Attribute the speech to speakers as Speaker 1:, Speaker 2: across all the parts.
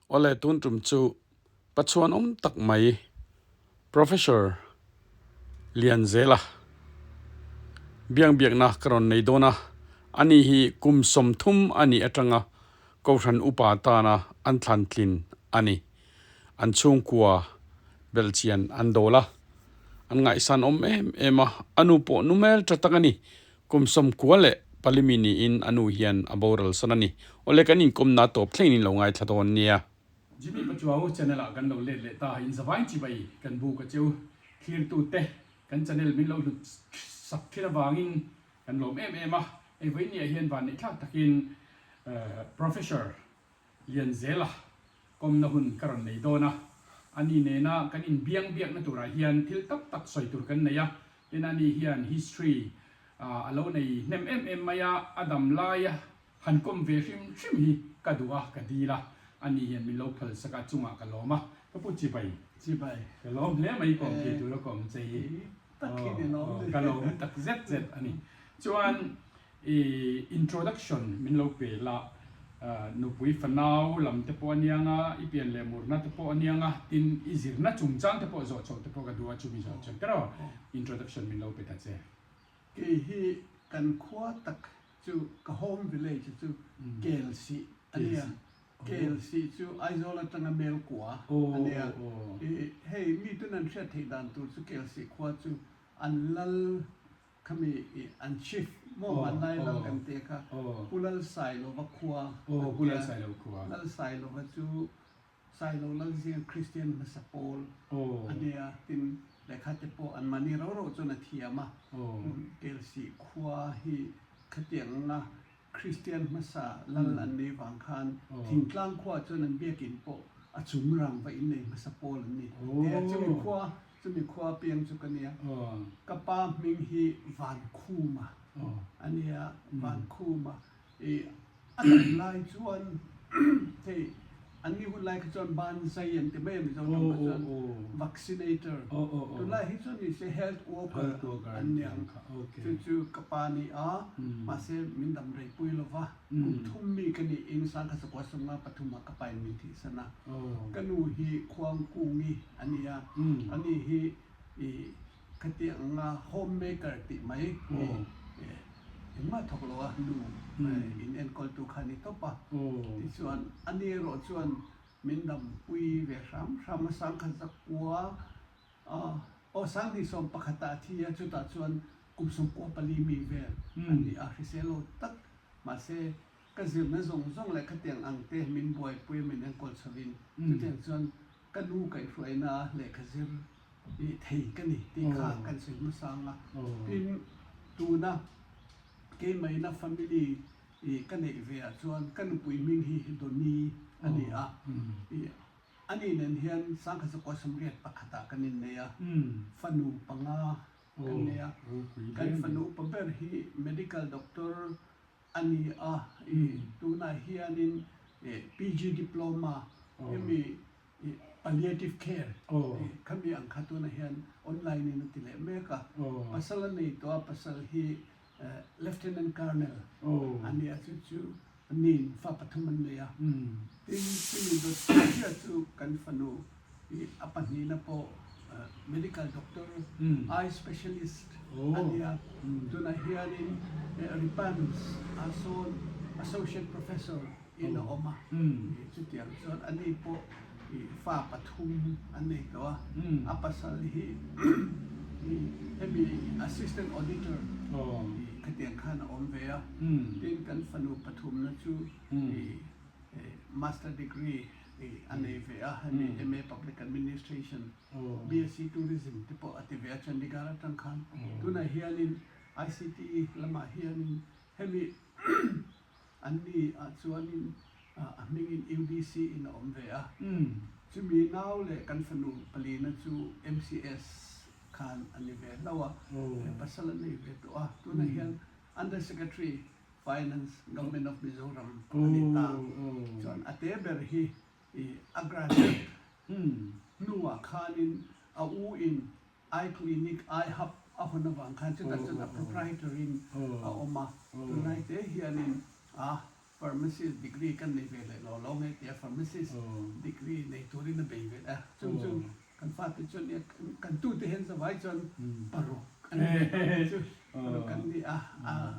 Speaker 1: ole tun tum chu pachuan tak mai professor lian zela biang na kron nei dona ani hi kum som thum ani atanga ko ran upa ta na an thlan tlin ani an chung kwa belchian andola an ngai san ema anu po numel tatangani kum som kwale palimini in anu hian aboral sanani ole kanin kum na top thlengin lo ngai thladon nia
Speaker 2: Jimmy Pachuao channel a kan lo le ta in zawai chi bai kan bu ka cheu clear tu te kan channel min lo sak thila wangin kan lom a e vai ni hian van ni thak takin professor Lian Zela kom na hun karon nei dona ani ne na kan in biang na tura hian thil tak soi tur kan neya in ani hian history alo nei nem maya adam laya han kom ve hrim hi kadua kadila ani hian min lo phal saka chunga kaloma ka pu chi bai kalom le mai kom ki tu lo kom chei
Speaker 3: takin no
Speaker 2: kalom tak zet ani chuan introduction min lo pe la nu pui fanau lam te po anianga ipian le murna te po anianga tin izirna chungchang te po zo chok te po ka duwa chumi zo chok tero introduction min lo pe ta che
Speaker 3: ke hi kan khwa tak chu ka home village chu kelsi ania kelsi chu aizola tanga mel kwa ania hey mi tu nan chat he dan tu chu kelsi khwa chu anlal kami an chief mo manai lang kan te ka pulal sai lo ba khwa
Speaker 2: pulal sai lo khwa
Speaker 3: lal sai lo ba chu sai lo lang sian christian masapol ania tin le khate po an mani ro chu na thiama kelsi khwa hi khatiang na christian masa lal an nei wang khan thingtlang khwa chu nan bekin po achung rang ba in nei masapol ni te chu mi khwa piang chu kania kapa ming hi van khuma ania van khuma an lai chuan te ani hu like chuan ban sai an te mem chuan vaccinator to lai hi chuan ni se health worker ania chu kapani ma se min dam rei pui lova thum mi kani in sang ka sakwa sunga pathuma kapai mi thi sana kanu hi khwang kungi ania ani hi kati anga homemaker ti mai ma thokloa nu in en kol tu khani topa ti chuan ani ro chuan mindam pui ve ram sang khan zakwa sang ni som pakhata thia chuta chuan kumsum ko pali mi ve ani a hiselo tak ma se kazir na zong le khatiang angte min boy pui min en kol chavin chuan chuan kanu kai hruaina le kazir thei kani ti kha kan se ma sanga pin tu na ke mai na family kani ve a chuan kan pui ming hi doni ani ani nen hian sang kha ko samriat pakhata kanin neya fanu panga kania kan fanu paber hi medical doctor ani tu na hianin PG diploma emi palliative care kami ang khatuna hian online ni tile meka pasal nei to pasal hi lieutenant colonel ani chu nin fa pathuman leya tin do chu kan fanu apani na po medical doctor eye specialist ania tuna hianin ripans ason associate professor in Oma chu tiang so ani po fa pathum ani to apasal hi assistant auditor katiang khan omvea tin kan fanu pathum na chu master degree ani vea ani MA public administration BSc tourism tipo ativea chandigarh tang khan tuna hianin ICT lama hianin hemi ani chuanin amingin UDC in omvea chumi naw le kan fanu palina chu MCS khan anive lawa pasal ni ve to tuna hian under secretary finance government of Mizoram anita chuan ate ber hi agran nuwa khanin au in eye clinic eye hub ahona wang khan chu ta proprietary oma tunai te hianin pharmacist degree กันในเวลาเราให้เตีย pharmacist degree ในตัวนี้นะเบเวอ่ะซึ่งกันฟาติจนเนี่ยกันตู้ที่เห็นสบายจนปรกอันนี้กันนี่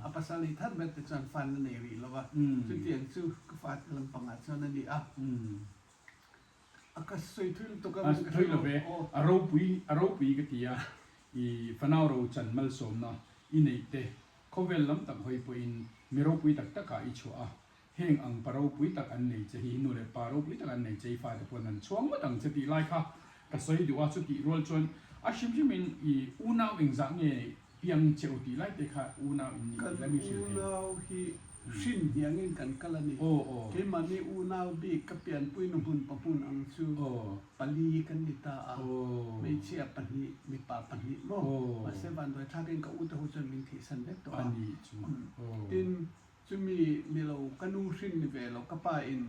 Speaker 3: อภัสลิทัดเบ็ดจนฟันในรีแล้วว่าจุดเตียงซึ่งก็ฟาติลำปังอาจารย์นี่ก็สวยทุนตัวก็
Speaker 2: สวยเลยอารมณ์ปีก็ที่อีฟันเอาเราจันมัลสมนะอินเนตเขาเวลลำตักหอยปุยมีเราปุยตักตะกาอิชัวเฮงอังปาเราปุยตักอันไหนจะหินูเลปาเราปุยตักอันไหนจะฟ้าตะปนนั้นช่วงมาตั้งสติไล่ค่ะก็สวยดูว่าสติรัวจนชิมมินอีอูน่าวิงจังเงยเพียงเจ้าตีไล่เด็กค่ะอูน่าวิงนี่แล้วมีชื่อ
Speaker 3: อูน่าฮีชินยังเงินกันกันละนี่เกี่ยมันนี่อูน่าบีก็เปลี่ยนปุยนุ่มหุ่นปะปุ่นอังซูปลีกันนิตาไม่เชื่อปนีมีป่าปนีโมมาเสบันโดยท่าเองก็อุตหุจนมิงที่สันเด็กตัวดินจะมีเรากันูชินนี่เวเราก็ไปอิน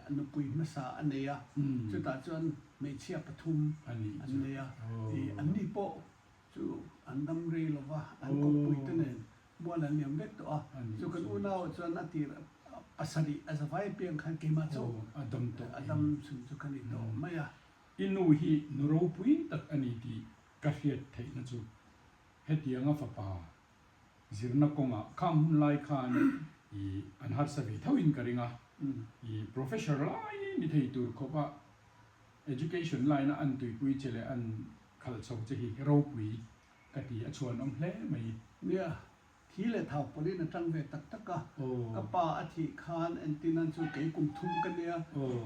Speaker 3: อนุปุยมาสาอันเนียจุดตาจนไม่เชื่อปทุมอันเนียอันนี้โปจูอันดำเรลว่าอันก็ปุยตัวเนี่ยบัวละเนียมเล็กตัวจูกันอุณาวจนนาทีปัสสริอาศัยเพียงคันเกมาโจ
Speaker 2: อดัมโต
Speaker 3: อดัมสุนจูกันนี่โตไม่อะ
Speaker 2: อินูฮีนรูปุยตักอันนี้ที่กระเทียดไทยนะจูเฮตียงฟ้าป่าจิรนักกงอ่ะข้ามไล่ขานอีอันฮัดสวีทวินกริงอ่ะอี professional ไลน์นี่ที่ตัวเขาว่า education ไลน์นะอันตุยปุยเจเลอันขัดสองจะฮีรูปุยกติชวนอมเล่ไม่
Speaker 3: เนี่ยทีเลท้าวปลีนะจังเวตักตะกะกะปาอธิคานแอนตินันจูเกกุมทุมกันเนี่ย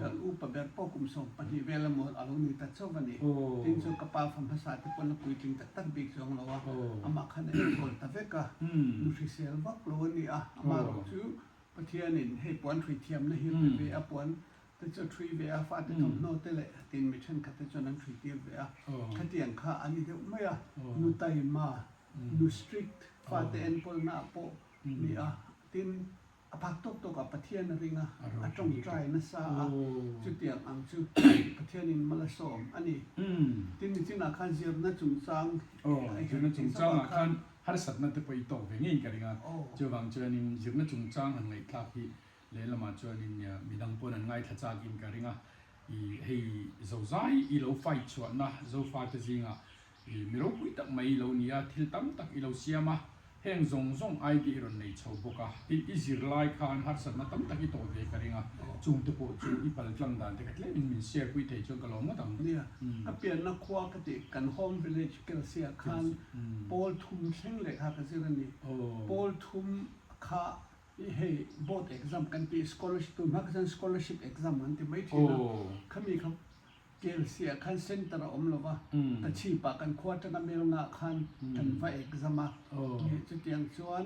Speaker 3: กันอุปเบรปอกุมสองปฏิเวลมออารมณ์ตัดชวันนี้ตินจูกะปาฟังภาษาที่ปนปุยจิงตักตักบิกจงละว่าอามาคันเอคนตะเวกะนูทริเซลวักโลนี่อามาจูปะเทียนินให้ปวนทรีเทียมนะฮิลเวอปวนแต่จะทรีเวอฟาติทำโนเตเลตินมิชันคัตจนันทรีเทียเวอคัตยังค่าอันนี้เดียวไม่อะนูไตมานูสตริกฟาเตนพลนาโปนี่ตินอภักตกตกับประเทศนริงจงใจนะซาจุดเตียงอังจุดประเทศนินมาลสอมอันนี้ตินจินาคันเสียนะจุงจัง
Speaker 2: จุนะจุงจังคันฮัดสัตนั่นจะไปโตเวงี้กันริงเจ้าบางเจ้านินจุนะจุงจังหันไงคลาพี่เลละมาเจ้านินเนี่ยมีดังปนันไงทัศกินกันริงอีให้เจ้าใจอีเราไฟชวนนะเจ้าฟาตจิงมีเราคุยตักไม่เราเนี่ยทิลตั้มตักอีเราเสียมาเฮงซงไอเดียรในชาวบุกติดอิสิรไลคานฮัดสันนัตั้มตักอีโตเวกันเองจุงตุโปจุงอีปัลจังดันแต่ก็เล่นมีเสียคุยเทจงกะลองมาตั้ง
Speaker 3: เนี่ยก็เปลี่ยนนักคว้ากติกันโฮมวิลเลจกันเสียคานโพลทุมเช่งเลยค่ะกันเสียนี่โพลทุมค่ะเฮ้บอทเอ็กซัมกันที่สกอลชิพตัวมักจะสกอลชิพเอ็กซัมมันที่ไม่ถึงเขามีครับเกลเซียคันเซ็นเตอร์อมลวะแต่ชีปากันควาจะกันเมลงาคันกันไฟเอกซ์มาจุดยังชวน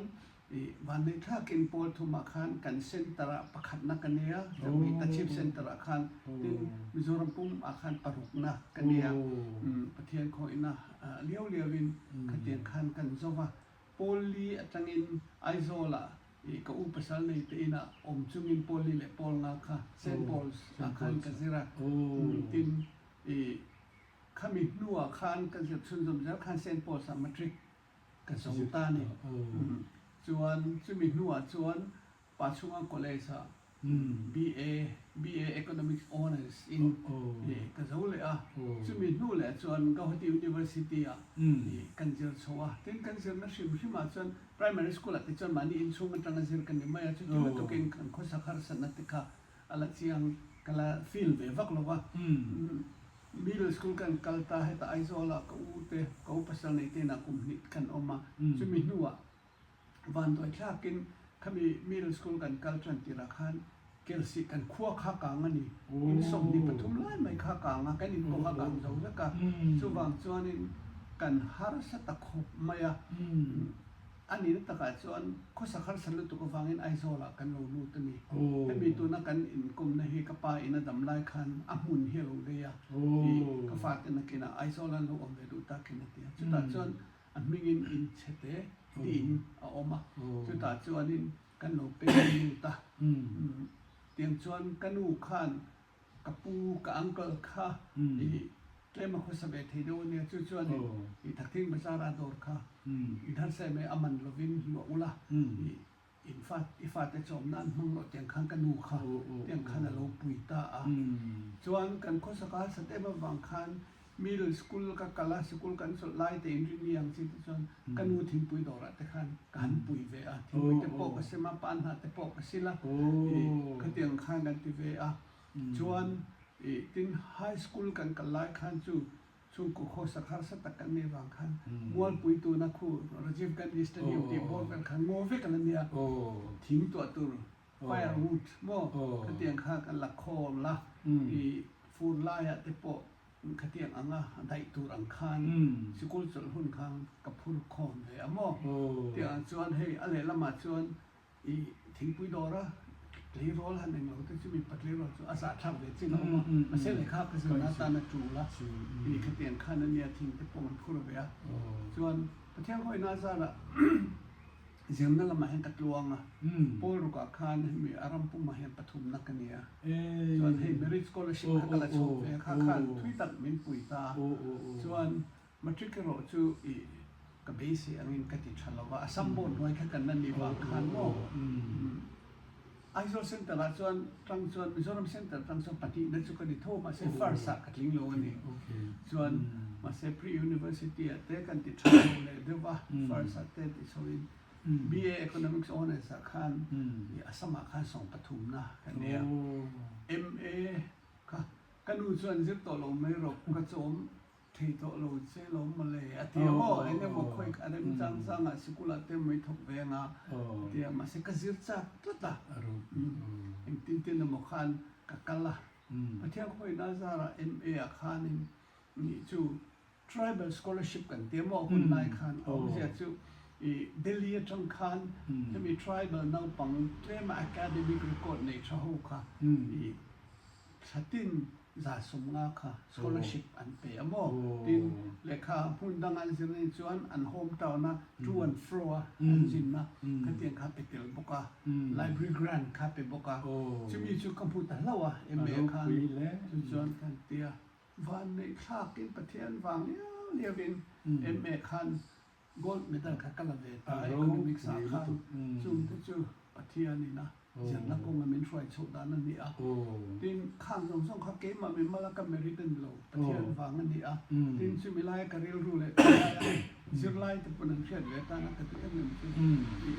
Speaker 3: วันนี้ถ้ากินโพลทุมาคันกันเซ็นเตอร์ประคัดนักกันเนี่ยจะมีตัดชิปเซ็นเตอร์คันที่มิโซรัมปุ่มอาคันปรุกนะกันเนี่ยประเทศคอยนะเลี้ยววินขัดเตียงคันกันจว่าโพลีจังอินไอโซล่าก็อุปสรรคในที่น่ะจุงอินโพลีเลโพลงาค่ะเซนโพลอาคันกันสิระตินขามีนัวคันกันจะชุนสมจักคันเซนโพลสามัตริกกันสองตานี่จวนจุมีนัวจวนปัจจุบันคอลเลจBA Economics Honors in กันจะเลยจุมีนัวเลยจวนก็ที่ University กันจะชัวตินกันจะนักศึกษามาจวน primary school ที่จวนมันนี่อินสูงมันตั้งใจกันนี่ไม่อาจจะจุดตัวเก่งกันข้อสักการณ์สนัติกาอะไรที่ยังกันละฟีลเวฟักลว่า middle school กันกัลตาให้ตาไอโซล่าก็อุเตก็อุปสรรคในที่นักคุมนิกันออกมาจุมีนัววันตัวชากินเขามี middle school กันกัลจันติราคันเกลสิกันขั้วข้ากลางนี่อินสมดีปฐุมไล่ไม่ข้ากลางกันอินตัวข้ากลางจะว่ากันส่วนส่วนนี้กันฮาร์สตะขบไม่อันนี้ตะการส่วนข้อสักการณ์สรุปตัวฟังอินไอโซล่ากันเราลูตัวนี้ให้มีตัวนักกันอินกลมในเฮกปาอินดำไล่คันอามุนเฮลเดียก็ฝากกันนักกินไอโซล่าเราอมเดดูตากินนักเดียจุดส่วนอันมิงินอินเชเตดินเอาออกมาจุดส่วนนี้กันเราเป็นดูตาเตียงชวนกันอูขันกับปูกับอังเกิลค่ะเล่มาคุยสเปทเดียวเนี่ยชวนทักทิ้งภาษาราดอร์ค่ะทันเซเมอมันลวินหัวอุลา in fact if at จอมนั้นมังเตียงคันกันนูค่ะเตียงคันโลปุยตาจวนกันโคสกาสเตมบางคันmiddle school กับ kala school กันสุดไล่แต่ engineering สิจวนกันนูทิ้งปุยดอระแต่คันกันปุยเวอะทิ้งปุยแต่ปอกสิมาปันหาแต่ปอกสิละก็เตียงคันกันที่เวอะจวนติน high school กัน kala คันจูกูโคสกาสตะกันในบางคันมวลปุยตัวนักคู่รจิฟกันดิสตันอยู่ที่บอกกันคันโมเวกันเนี่ยทิ้งตัวตัว firewood โมก็เตียงคันกันละคอมละฟูนไล่อะแต่ปอกขเตียงอังอ่ะได้ตูรังคานสกุลสลหุ่นคังกับผู้คอนเลยอ่ะมั่วเตียงชวนให้อะไรละมาชวนอีทิ้งปุยดอระลีโรลหันหนึ่งเราต้องจะมีปัดลีโรลอาสาทำเลยจริงๆมาเส้นเลยครับก็คือหน้าตาหน้าจูละอีขเตียงคันนั้นเนี่ยทิ้งแต่ปมันพูดไปอ่ะชวนประเทศห้อยน่าซาละเสียงนั่นละมาเห็นกัดลวงอ่ะปูรุกอาคารมีอารมณ์ปุ่มมาเห็นปฐุมนักเนี่ยส่วนให้ merit scholarship ข้ากระโชกข้าขันทุยตัดมินปุ๋ยตาส่วนมาทริกโรจูอีกับเบสิอันนี้กติดฉันเราว่าสัมบูรณ์ไว้แค่กันนั่นดีบางคันโมไอโซเซ็นเตอร์ละส่วนทางส่วนมิโซรัมเซ็นเตอร์ทางส่วนปฏินั่นสุกดิโทมาเซฟาร์สักลิงโลนี่ส่วนมาเซพรียูนิเวอร์ซิตี้เตะกันติดฉันเลยเดี๋ยวว่าฟาร์สักเตะติดโซวินBA Economics Honors คันสมัครคัน2ปฐุมนะกันเนี่ย MA ค่ะกันดูส่วนสิโตลงไม่รบกระโจมที่โตลงเซลงมาเลยอ่ะเดี๋ยวไอ้เนี่ยบ่ค่อยอะไรมันจังซังอ่ะสกุลเต็มไม่ทบเวงอ่ะเดี๋ยวมาสิกะซิรจักตุ๊ดอ่ะตินๆมาคันกะกะละประเทศค่อยน่าซาระ MA อ่ะคันนี่จู Tribal Scholarship กันเดี๋ยวมาคนนายคันเอาเสียจูเดลียจังคันจะมี tribal นั่งปังเตรียม academic record ในชาวค่ะชัดตินจ่าสมงาค่ะ scholarship อันเปียโมตินเลขาพูดดังอันสิริจวนอัน hometown นะจวน floor อันจินนะกันเตียงค่ะไปเตลบกะ library grant ค่ะไปบกะจะมีชุดคอมพิวเตอร์แล้วอ่ะเอ็มเอค่ะจวนกันเตียวันในคากินประเทศวังเรียวินเอ็มเอค่ะgold medal ค่ะกันละเวตา economic สาขาจุ่มที่จูปะเทียนี่นะอย่างนักกงมันช่วยโชดานนั่นนี่อ่ะทีนข้างสองเขาเกมมาเป็นมาแล้วก็เมริตันโลปะเทียนฟังนั่นนี่อ่ะทีนชิมิไลก็เรียลรู้เลยซิร์ไลที่ปนันเชื่อเลยตานักที่หนึ่งที่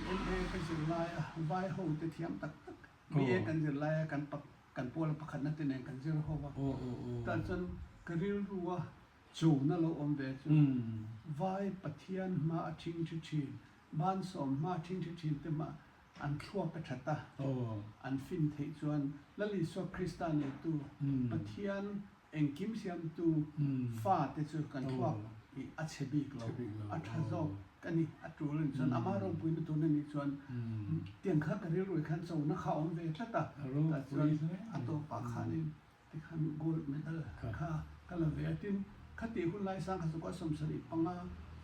Speaker 3: เอ็นเอก็ซิร์ไลอ่ะไวโฮที่เทียมตักมีเอกันซิร์ไลกันปักกันปวดปักขันนั่นที่ไหนกันซิร์โฮว่าแต่จนก็เรียลรู้ว่าจูนั่นเราอมเวจูไว้ปะเทียนมาทิ้งชินบ้านสมมาทิ้งชินแต่มาอันทั่วประเทศอันฟินเทจวนแล้วลิสวคริสตันเนี่ยตัวปะเทียนเองกิมเสียมตัวฟ้าแต่จูกันทั่วอัจฉริยะอัจฉริยะกันนี่อัจฉริยะจนอามารงปุยในตัวนี้จวนเตียงข้ากันเรียรวยขันโซนักข่าวอมเวชแต่จวนอัตัวปากขานี่ที่ขันโกลด์เมดัลข้ากันละเวทินคติหุ่นไล่สร้างขสุกสมสริปัง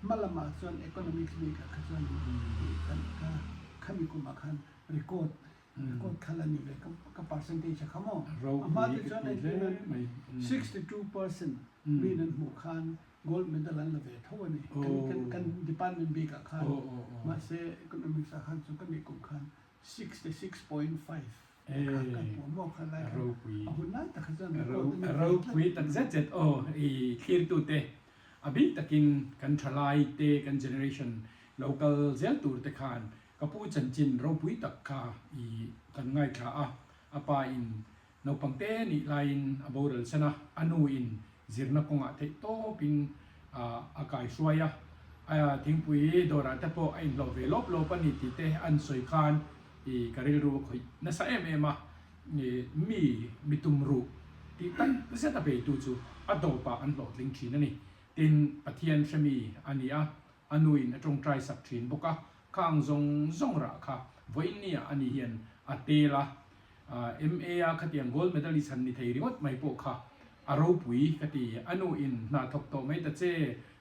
Speaker 3: มาละมาส่วน economics นี่ก็ส่วนกันข้ามีกุมคัน record คันละนี่เลยก็ percentage ข้ามมาที่ส่วนนี้62% มีนั่นหมู่คัน gold medal นั่นละเวทเท่านี้กัน department B กับคันมาเซ economics คันสุกันนี่กุมคัน 66.5กันหัวหม้อคันไรกันหุ่นนั่นแต่ข้าส่วน
Speaker 2: เราคุยตั้งแต่7คลียร์ตัวเตอบิตะกินกันทลายเตกัน generation local เซลตูร์เตคานกับผู้จันจินเราคุยตักคากันง่ายค่ะปาอินนปังเตนี่ไลน์อบอร์ลชนะอนุอินจิรนักงะเทโตปินอากาศสวยทิ้งปุยโดราแต่พออินโลเวลบโลปนิติเตอันสวยคานการเรียนรู้คุยนั่นสายมามีตุมรูที่ตั้งเสตไปตัวจูอัดปะอันหลอดลิงชีนั่นนี่ตินปะเทียนชมีอันนี้อนุอินตรงใจสักทีนบุกข้างซงราค่ะวันนี้อันนี้เห็นอัตเตละMA ขัดยังโกลด์เมดัลลิสันนิเทริวัดไม่ปกค่ะอารมณ์ปุยขัดที่อนุอินนาทกโตไม่ตัดเจ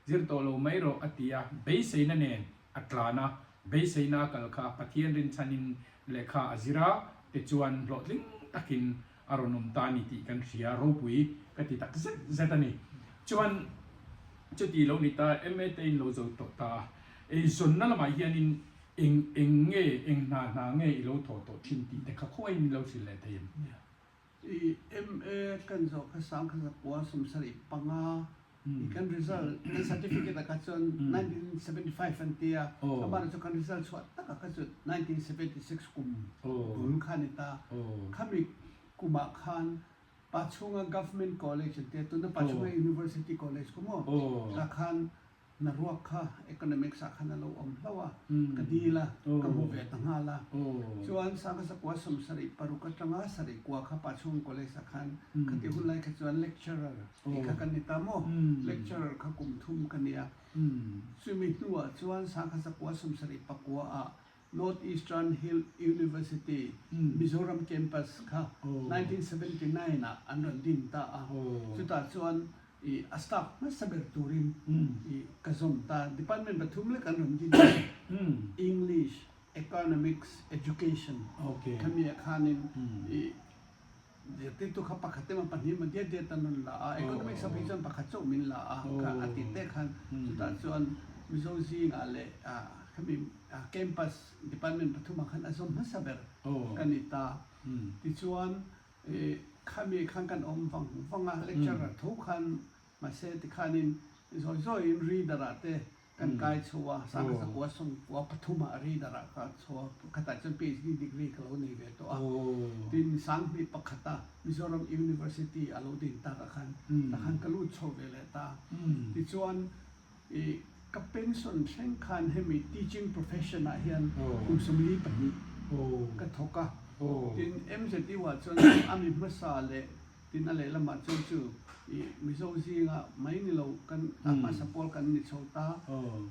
Speaker 2: จิรโตโลไม่รออัตติยาเบสเซนั่นเองอัตลานะเบสเซนากัลค่ะปะเทียนรินชันินเลขาอจิระเตจวนหลอดลิงตักินอารมณ์ตานิติกันเสียรูปุยขัดที่ตักเซตันนี่จวนจุดที่เราหนิตาMAเตนโลโจตตาส่วนนั่นละหมายเฮียนิน eng nge eng na nge I lo tho to chin ti te kha khoi mi lo sil le them
Speaker 3: MA กันจอกสังคสักว่าสมสริปังกัน result กัน certificate ตะกันจน1975 อันเตียแล้วบ้านจกัน result ชวดตะกันจน1976กุมบุญคันตาคัมิกุมาคันปัจจุบัน government college เตียตุนปัจจุบัน university college กุมตะคันนรวกค่ะ economics คันเราอมแล้วว่ากดีละกำโมเวตังหาละส่วนสังคสักว่าสมสริปรุกตังหาสริกว่าค่ะปัจจุบัน college คันคติหุ่นไลค์ส่วน lecturer อีกกันนิตามอ lecturer ค่ะกุมทุ่มกันเนี่ยซึ่งมีตัวส่วนสังคสักว่าสมสริปกว่า Northeastern Hill University Mizoram campus ค่ะ 1979 น่ะอันนั้นดินตาสุดท้ายส่วนstaff มาสเบรตูริมกระทรวงตา department ปฐุมและกันรวมที่ English Economics Education คำมีอาคารนึงเดี๋ยวติดตัวขับปากขัดเต็มปัญหามันเดียดตันนั่นละ Economics Education ปากขัดโจมินละค่ะอาทิตย์เด็กขันสุดท้ายส่วนมิโซซีอะไรคำมี campus department ปฐุมขันอาสมมาสเบรกันนิตาที่ส่วนข้ามีข้างกันอมฟังเลคเชอร์ทุกขันมาเสติขันินซอยรีดาระเตกันไกด์ชัวสังกัดว่าส่งว่าปฐุมรีดาระกันชัวขตัดจน PhD degree เขาในเวตัวดินสังมีปักขตามิโซรัม University อาลูดินตาขันกลุดโชว์เวลตาที่ส่วนกับเป็นส่วนเช่นขันให้มี teaching profession อาเฮียนคุณสมรีปนิกระทกะtin em se ti wa chon ami masa le tin ale lama chon chu mi so ji nga mai ni lo kan apa sapol kan ni chota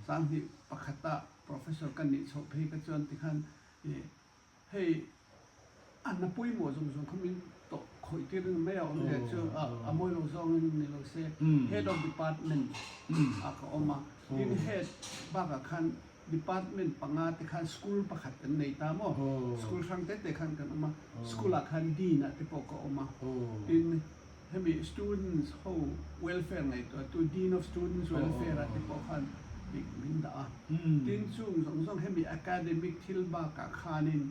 Speaker 3: sang hi pakhata professor kan ni chho phe ka chon ti khan hey an pui mo jong jong khamin to khoi ti me ya on le chu amoi lo zong ni lo se head of department aka oma tin head ba ka khan department pangat khan school pakhat kan nei ta mo school sang te khan kan ma school khan din at po ko ma in hemi students ho welfare nei to dean of students welfare at po khan big minda tin chung song hemi academic thil ba ka khanin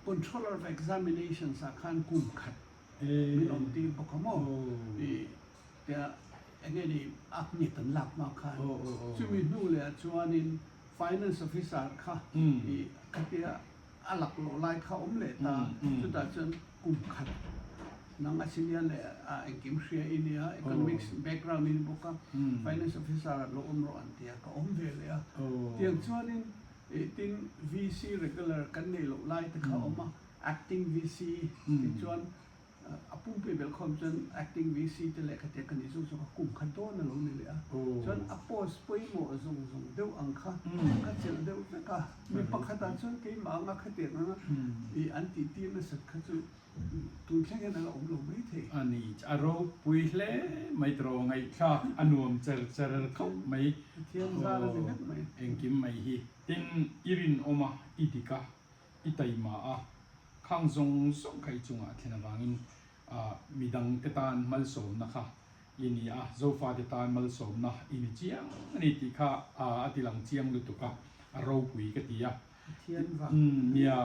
Speaker 3: controller of examinations a khan kum khat min on ti po ko mo ya engeni akni tan lak ma khan chumi nu le chuanin finance officer kha katia alak lo lai kha le ta chu ta chen kum khat nang asinia le engkim shria inia economics background in boka finance officer lo ro antia ka ve le tiang chuanin tin VC regular kan nei lo lai ta kha acting VC ti chuan apum pe bel khom chen acting VC te le ka te kan ni so kum khan to na lo ni le chen apos poi mo zong deu ang kha ka chel deu ka mi pakhata chen ke ma nga kha te na anti ti na sat kha chu tu khleng na om lo mai the
Speaker 2: ani aro pui hle mai tro ngai kha anuam cher khau mai
Speaker 3: thiam za la de mai
Speaker 2: engkim mai hi tin irin oma itika itaima a khang zong song khai chunga thina wangin midang tetan malsom na kha ini zofa tetan malsom na ini chiang ani ti kha atilang chiang lu tuka aro pui ka tia
Speaker 3: thian wa
Speaker 2: ya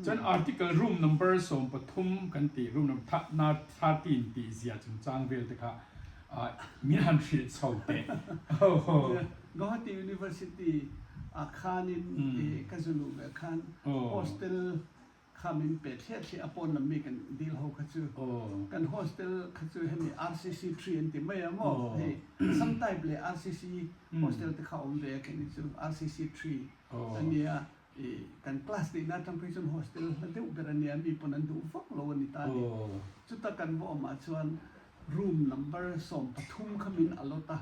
Speaker 2: chan article room number som pathum kan ti room number na 13 ti zia chung chang vel te kha min han thri chaute
Speaker 3: Guwahati University akhanin kazulu khan hostel khamin pe the upon na me kan deal ho khachu kan hostel khachu hemi RCC 3 anti mai mo hey sometime le RCC hostel te khaum ve kan chu RCC 3 ania kan class de na prison hostel de uberania mi ponan du fak lo ni ta ni chu ta kan bo ma chuan room number som pathum khamin alota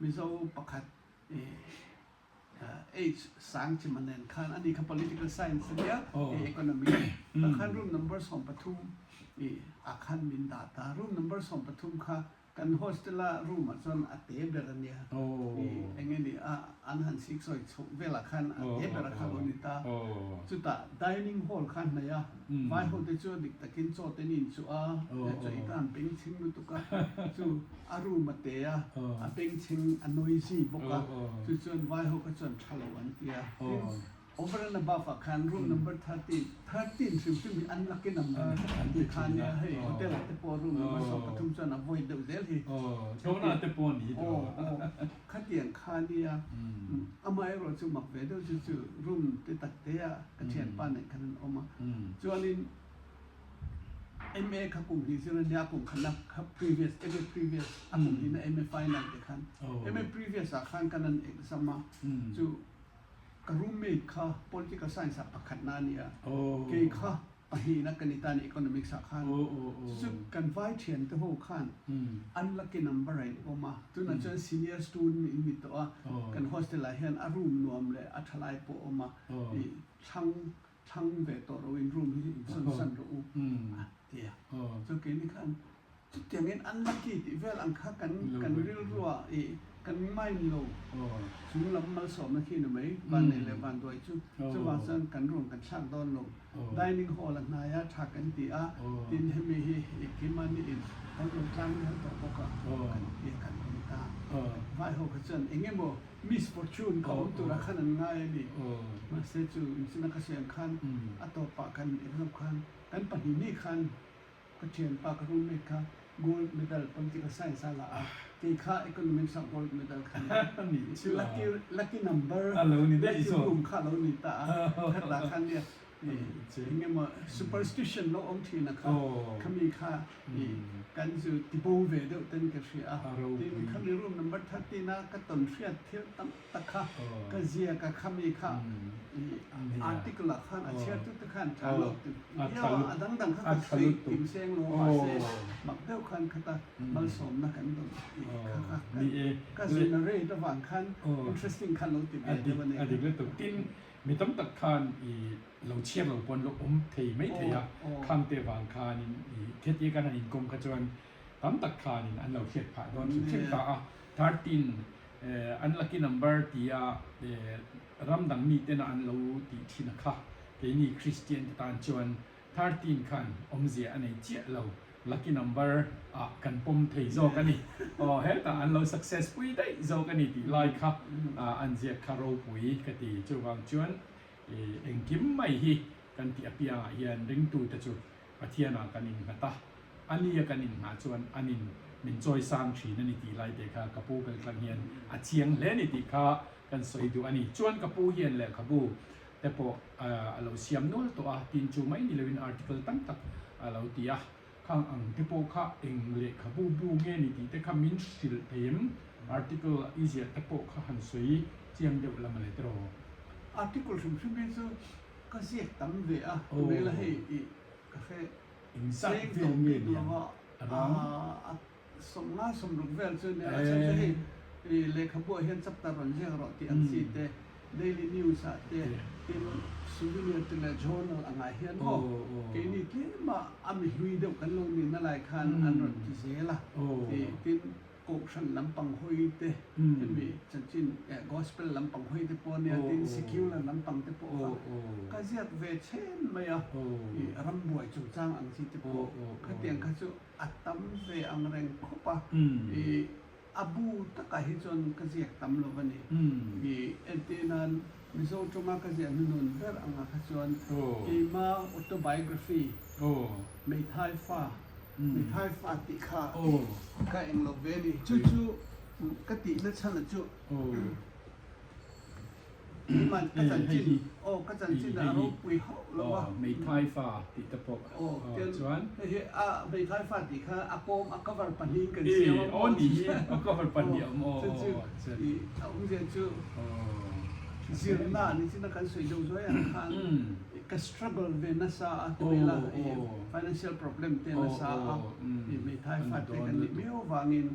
Speaker 3: mi zo pakhat H sang chimanen khan ani ka political science dia economy khan room number som pathum akhan min data room number som pathum kha กันโฮสเตลรูมจนอเตเบรเนียเองนี่อันหันซิกซอยเวลาคันอเตเบรคันนิตาจุตา dining hall คันนะยะไว้โฮเตจูดิกตะกินโซเตนินจูจะอีกันเป็นชิงตุกะจูอารูมาเตยaเป็นชิงอันนอยซี่บกะจูจนไว้โฮก็จนทะลวันเตียover and above a can room number 13 ซึ่งมีอันลักกี้นัมเบอร์ที่คันเนี่ยให้โฮเทลที่ปอรูมมาสอบประทุมจน avoid เดลเดลที่
Speaker 1: โชว์หน้าที่ปอนี้
Speaker 3: คัดเตียงคันเนี่ยอามายรถจุมักเวดจูรูมที่ตัดเตียกระเทียนปานเนี่ยคันออกมาจวนนี้MA ครับผมที่ซึ่งเนี่ยผมคันนับครับ previousอันผมที่ใน MA final ที่คัน MA previous คันกันนั้นเอกสมาจูกรูมเมดค่ะ political science ปะคันนาเนี่ยเกย์ค่ะปะฮีนักกณิตานิ economics คันซึ่งกันไว้เทียนที่หัวคันอันลักกี้ number ไรออกมาตัวนั้นจะ senior student อินมิตัวกัน hostel เฮียนอารูมนวมเลยอัธไลปออกมาช่างเวทตัวอินรูมที่สั้นๆรู้เดียวจะเกย์นี่คันจุดอย่างนี้อันลักกี้ที่เวลอังคากันเรียกว่ากันไม่ลงถึงลำมาสอบนักขี้หนูไหมบ้านในเลวันด้วยจุว่าเส้นกันร่วมกันช่างต้นลงได้นิ่งหอหลังนายทักกันตีดินให้มีกิมันนี่อินเขาลงจ้างให้ต่อพวกกันเรียกกันคนตาไว้หัวกระเจนเองไงบ่มิสฟอร์จูนเขาตัวละขันง่ายนี่มาเสียจูอินสินักเสียงขันอัตปะกันเอกสำคัญกันปะหินี่ขันก็เชียนปากรุ่มเมฆค่ะ gold medal political science ละที่ค่า economics gold medal คันนี่ชื่อ lucky number
Speaker 1: เรานี่ได้อีก
Speaker 3: กลุ่มค่าเรานี่ตาคันละคันเนี่ยอย่างเงี้ยมา superstition เราองทีนะครับเขามีค่ากันสู่ที่ปูเวเดอเต้นกันเสียที่คันในรูป number 30นะก็ต้นเสียเที่ยวตะค่ะก็เสียก็เขามีค่าarticle ละคันเชียร์ทุกคันทะลุเยอะดังๆเขาก็ติมเสียงโลมาเสียบักเดียวคันเขามาสมนะกันตรงก็เซนเรย์ระหว่างคัน interesting คันเราติดเดี๋ยววันนี้
Speaker 1: อดีตเรื่องตุกินมีต้องตัดคานอีเราเชียร์เราปนเราเทไม่เทียคำเตวางคานิเทียกันอินกรมกระจวนตั้มตัดคานิอันเราเทียผ่าโดนเช่นตา13อันลักกี้นัมเบอร์ที่รำดังมีเต้นอันเราตีที่นะคะเกนี่คริสเตียนตานจวน13คันเสียอันไหนเจ้าเราlucky number กันปมเทโซกันนี่เฮ้แต่อันเรา success ปุ้ยได้โซกันนี่ที่ไล่ครับอันเสียคาร์โรปุ้ยกันที่จูวางจวนเองกิมไม่ฮีกันที่อภิอาเฮียนริงตูแต่จูปะเทียนากันนินกันตาอันนี้กันนินหาจวนอันนินมินจอยสร้างชีนั่นนี่ที่ไล่เด็กค่ะกับปูกันกลางเฮียนเชียงเล่นนี่ที่ค่ะกันสวยดูอันนี้จวนกับปูเฮียนแหละกับปูแต่พอเราเสียมโน้ตตัวตินจูไม่นี่เลยเป็น article ตั้งแต่เราตีข้างอังที่พวกข้าเองเล็กขบูบูเงี้ยนี่แต่ข้ามินสิลเทม article อีเสียแต่พวกข้าหันสวยเจียงเดียวละมาเลยตรอ
Speaker 3: article ซึ่งเป็นซึ่งก็เสียตั้มเวะเวลาให้ก็แค่
Speaker 1: อินซักเวียนเงี้ยเนี่ย
Speaker 3: สมงาสมรุปเวลซึ่งเนี่ยฉันจะให้เล็กขบูเห็นสัปดาห์วันเช้าเราที่อันซีเต daily news เตเป็นsouvenir ที่ใน journal อะไรเห็นบ่เกนี่ที่มาอามิลุยเดียวกันลงนี่นั่นหลายคันอันรถที่เสียละที่กบฉันลำปังห้อยเตที่มีจันจินgospel ลำปังห้อยที่ปอเนี่ยที่ secure ลำปังที่ปอก็เสียเวเชนไม่อ่ะรำบวยจุจ้างอังสิที่ปอก็เตียงก็จะอัตตั้มเวอังแรงคบอาบูตะกะฮิจนก็เสียตั้มโลวันนี้เอ็นตีนันมิโซจุมาก็เสียนุนเดอร์อังอาคชวนอีมา autobiography ไม่ทายฟ้าติค่าก็เองโลเวนี่จู่ๆก็ตินัชนะจู่มันก็จันจินก็จันจินนะเราปุยเขาเราว่า
Speaker 1: ไม่ทายฟ้าติตะปก
Speaker 3: จวนไม่ทายฟ้าติค่าอาโปมก็วันปันนี้กันเสีย
Speaker 1: ว่านี่ก็วันปันเดียว
Speaker 3: จู่เอาเสียจู่เสียหน้านี่สินะกันสวยดูสวยอันคันก็ struggle เวนัสตัวเวลาfinancial problem เตนัสไม่ทายฟ้าติกันนี่ไม่เอาวางิน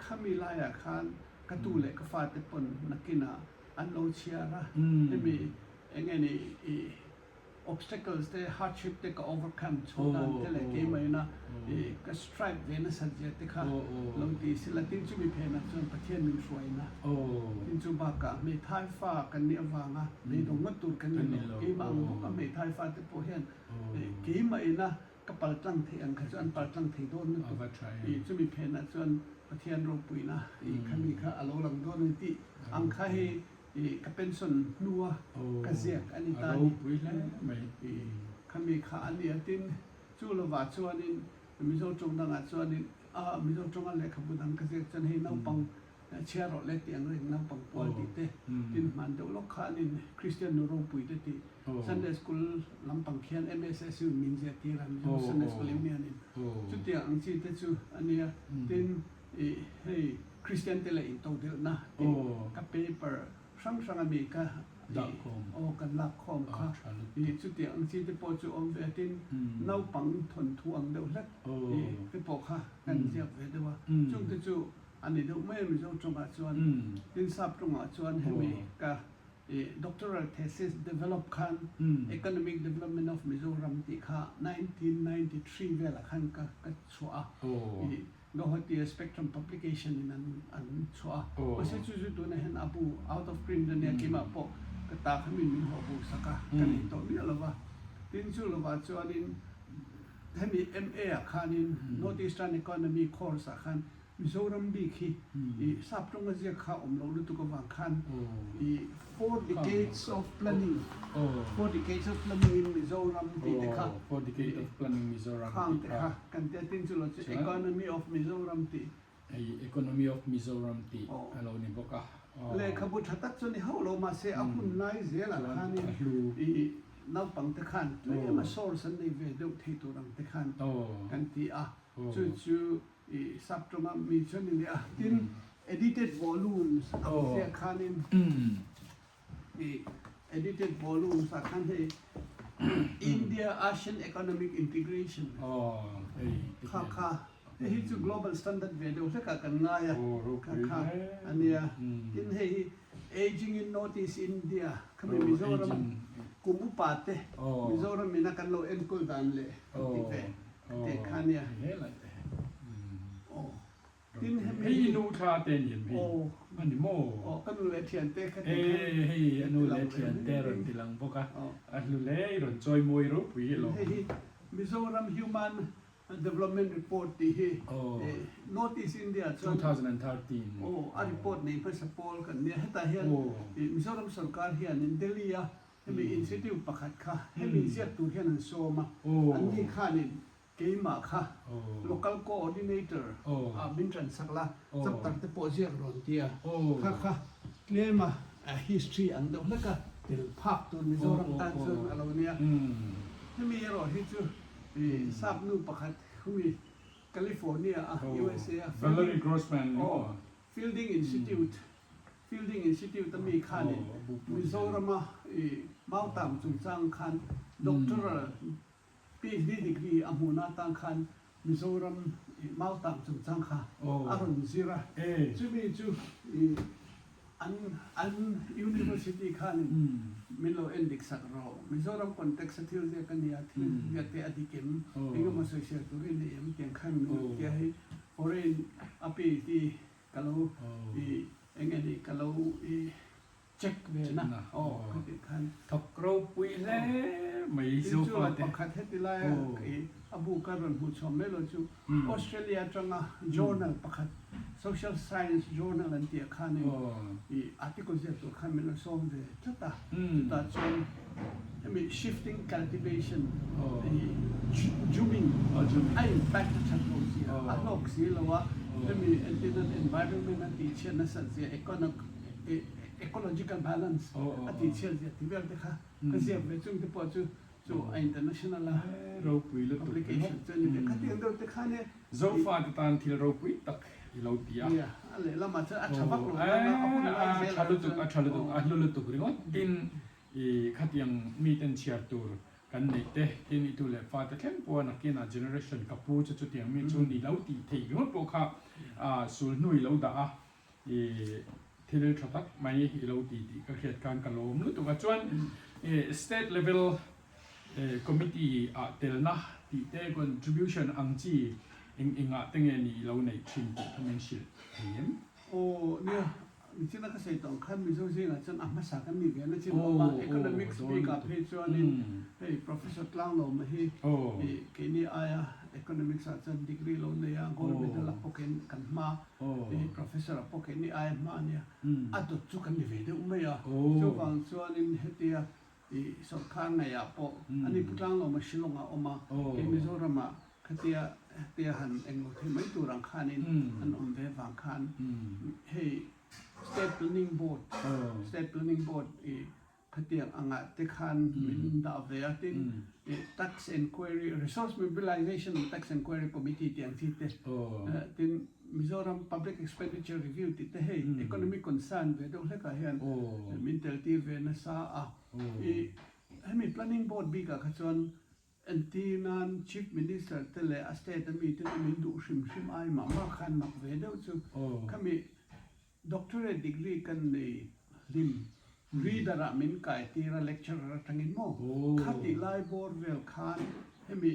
Speaker 3: ข้ามีลายอาคารกระตูเล็กก็ฟ้าติปนนักกินาอันโลเชียระไม่มีไงนี่obstacles ที่ hardship ที่ก็ overcome ชนนั่นที่เลยกี่ไม่นะก็ ก็สไตรป์เวนะสัจจะติค่ะลงตีศิลตินจุมีเพนะจนประเทศนึงสวยนะตินจุบากะเมทายฟ้ากันเนี่ยวางอ่ะมีดงมัดตูกันนี่อีบางก็เมทายฟ้าติโปเห็นกีมาอีนะก็ปัลจังเทียงค่ะจนปัลจังเทียโดนนึกอีจุมีเพนะจนประเทศโรปุยนะอีคันมีค่ะอโลลังโดนนึกติอังคาเฮอีก็เป็นส่วนนัวกะเสียกอันนี้ตานี่คันมีค่ะอันนี้ตินจูลวาชวนินมิโซจงดังชวนินมิโซจงอะไรขบุดังกะเสียกจันให้น้ำปังเชียร์รถเล็กเตียงเลยน้ำปังปอลติเตตินมันเดวล็อกขานินคริสเตียนโรปุยติ Sunday school ลำปังเขียน MSS มินเจตีรัน Sunday school เมียนินจุดเดียงอังจีเตจูอันนี้ตินให้คริสเตียนเตเลอินโตเดลนะกับเปเปอร์สังอเมริกากันลักคอมค่ะจุดเดียงอังจีเตปอจูอมเวตินน้าปังทนทวงเดวเล็กเตปอค่ะกันเสียบเวดว่าจุดเตจูอันนี้ดูไม่รู้จงอาจวนดินซับจงอาจวนให้มีกะdoctoral thesis develop คัน economic development of Mizoram ติค่ะ1993เวลาคันก็ชัวก็หัวที่ spectrum publication อันชัวเพราะฉะนั้นจุดตัวนี้เห็นอาบู out of print เนี่ยกี่มาปกก็ตาขมิ้นหัวบูสักกันนี่ตัวนี้ละว่าดินชูละว่าจวนดินให้มี MA คัน Northeastern Economy Course คันMizoram Biki sab tong azia kha omlo lu tu ko wang khan 4 decades of planning 4 decades of planning in Mizoram ti kha
Speaker 2: 4 decades of planning Mizoram
Speaker 3: khang te kha kan te tin chu lo economy of Mizoram ti
Speaker 2: economy of Mizoram ti alo ni boka
Speaker 3: le khabu thatak chu ni ho lo ma se apun lai ze la khan ni naw pang te khan le ma source an nei ve do thei tu rang te khan kan ti chu sub to ma mi chen ni tin edited volumes sia khanin edited volumes khan he India Asian economic integration kha he chu global standard value se ka kan nga ya kha ania tin he aging in Northeast India kami Mizoram kumu pate Mizoram mina kan lo enkul dan le te khania tin
Speaker 2: hey nu tha ten yin hi ani mo
Speaker 3: kan lu le thian te kha
Speaker 2: hey anu le thian te ron tilang boka lu le ron choi moi ro pui lo
Speaker 3: Mizoram Human Development Report ti hi Northeast India
Speaker 2: 2013
Speaker 3: a report nei pa sapol kan ne heta hian Mizoram sarkar hian in Delhi a hemi institute pakhat kha hemi siat tu hian an soma an ni khanin keima kha local coordinator Bintran Sakla sab tak te project ron tia kha claim a history and the laka til phak tu Mizoram tan sun alonia hemi ro hi chu sab nu pakhat hui California USA
Speaker 2: Valerie Grossman
Speaker 3: Fielding Institute mi khani Mizoram Mautam Chungchang khan doctoral PhD degree amuna tang khan Mizoram Mautam Chungchang kha Arun Zira chumi chu an university khan Milo Endik Sakro Mizoram context thil je kan ya thil ya te adikem engam associate to rin em tiang khan ke hi foreign api ti kalau engani kalau check ve na khan
Speaker 2: thok ro pui le mai zo pa te
Speaker 3: pakhat hetila abu karon hu chom le lo chu Australia changa journal pakhat social science journal an ti khan article je to khan me som de chata chon I shifting cultivation zooming I impact technology alok si lawa environment ti chen na sa ecological balance ati chen je ti ber de kha ka je ve chung te po chu international
Speaker 2: ro pui le
Speaker 3: application chen ni ka ti ndo te khane
Speaker 2: zo fa ta tan thil ro pui tak lo tia
Speaker 3: ale lama cha achabak lo na
Speaker 2: athlu tu ri ngot tin khatiang mi ten chiar tur kan nei te tin itu le fa ta thleng po na kina generation kapu chu chu tiang mi chu ni lo ti thei ngot po kha sul nui lo da thil thatak mai lo ti ka khet kan kalom lu tu ka chuan state level committee telna ti te contribution angchi eng a tenge ni lo nei thin ko thamen shil hem
Speaker 3: เนี่ยมีที่นักเกษตรต้องขั้นมีโซเชียลจันมาสากันมีเวียนนะที่ว่า economics ปีกับเพจว่านี่เฮ้ย professor กลางเรามาให้เกนี่อาย economics จันดีกรีเราเนี่ย gold medal พวกกันมา professor พวกนี่อายมาเนี่ยอัดจุกันมีเวียนอุ้มยาช่วงวันส่วนนี้เฮตียสงครามเนี่ยพออันนี้พูดกลางเรามาชิลงอ่ะออกมาเกมิโซรามาเฮตียหันเองที่ไม่ตัวรังคานินอันอมเวฟังคานเฮ้State Planning Board State Planning Board khatiang anga tekhan min da ve atin tax inquiry resource mobilization tax inquiry committee tiang chi te tin Mizoram Public Expenditure Review ti te hey economic concern ve do le ka hian min tel ti ve na sa a hemi planning board bi ka khachon antinan chief minister tele a state mi te min du shim ai ma khan mak ve do chu khami doctorate degree kan nei lim reader min kai tira lecturer tangin mo khati lai board vel khan hemi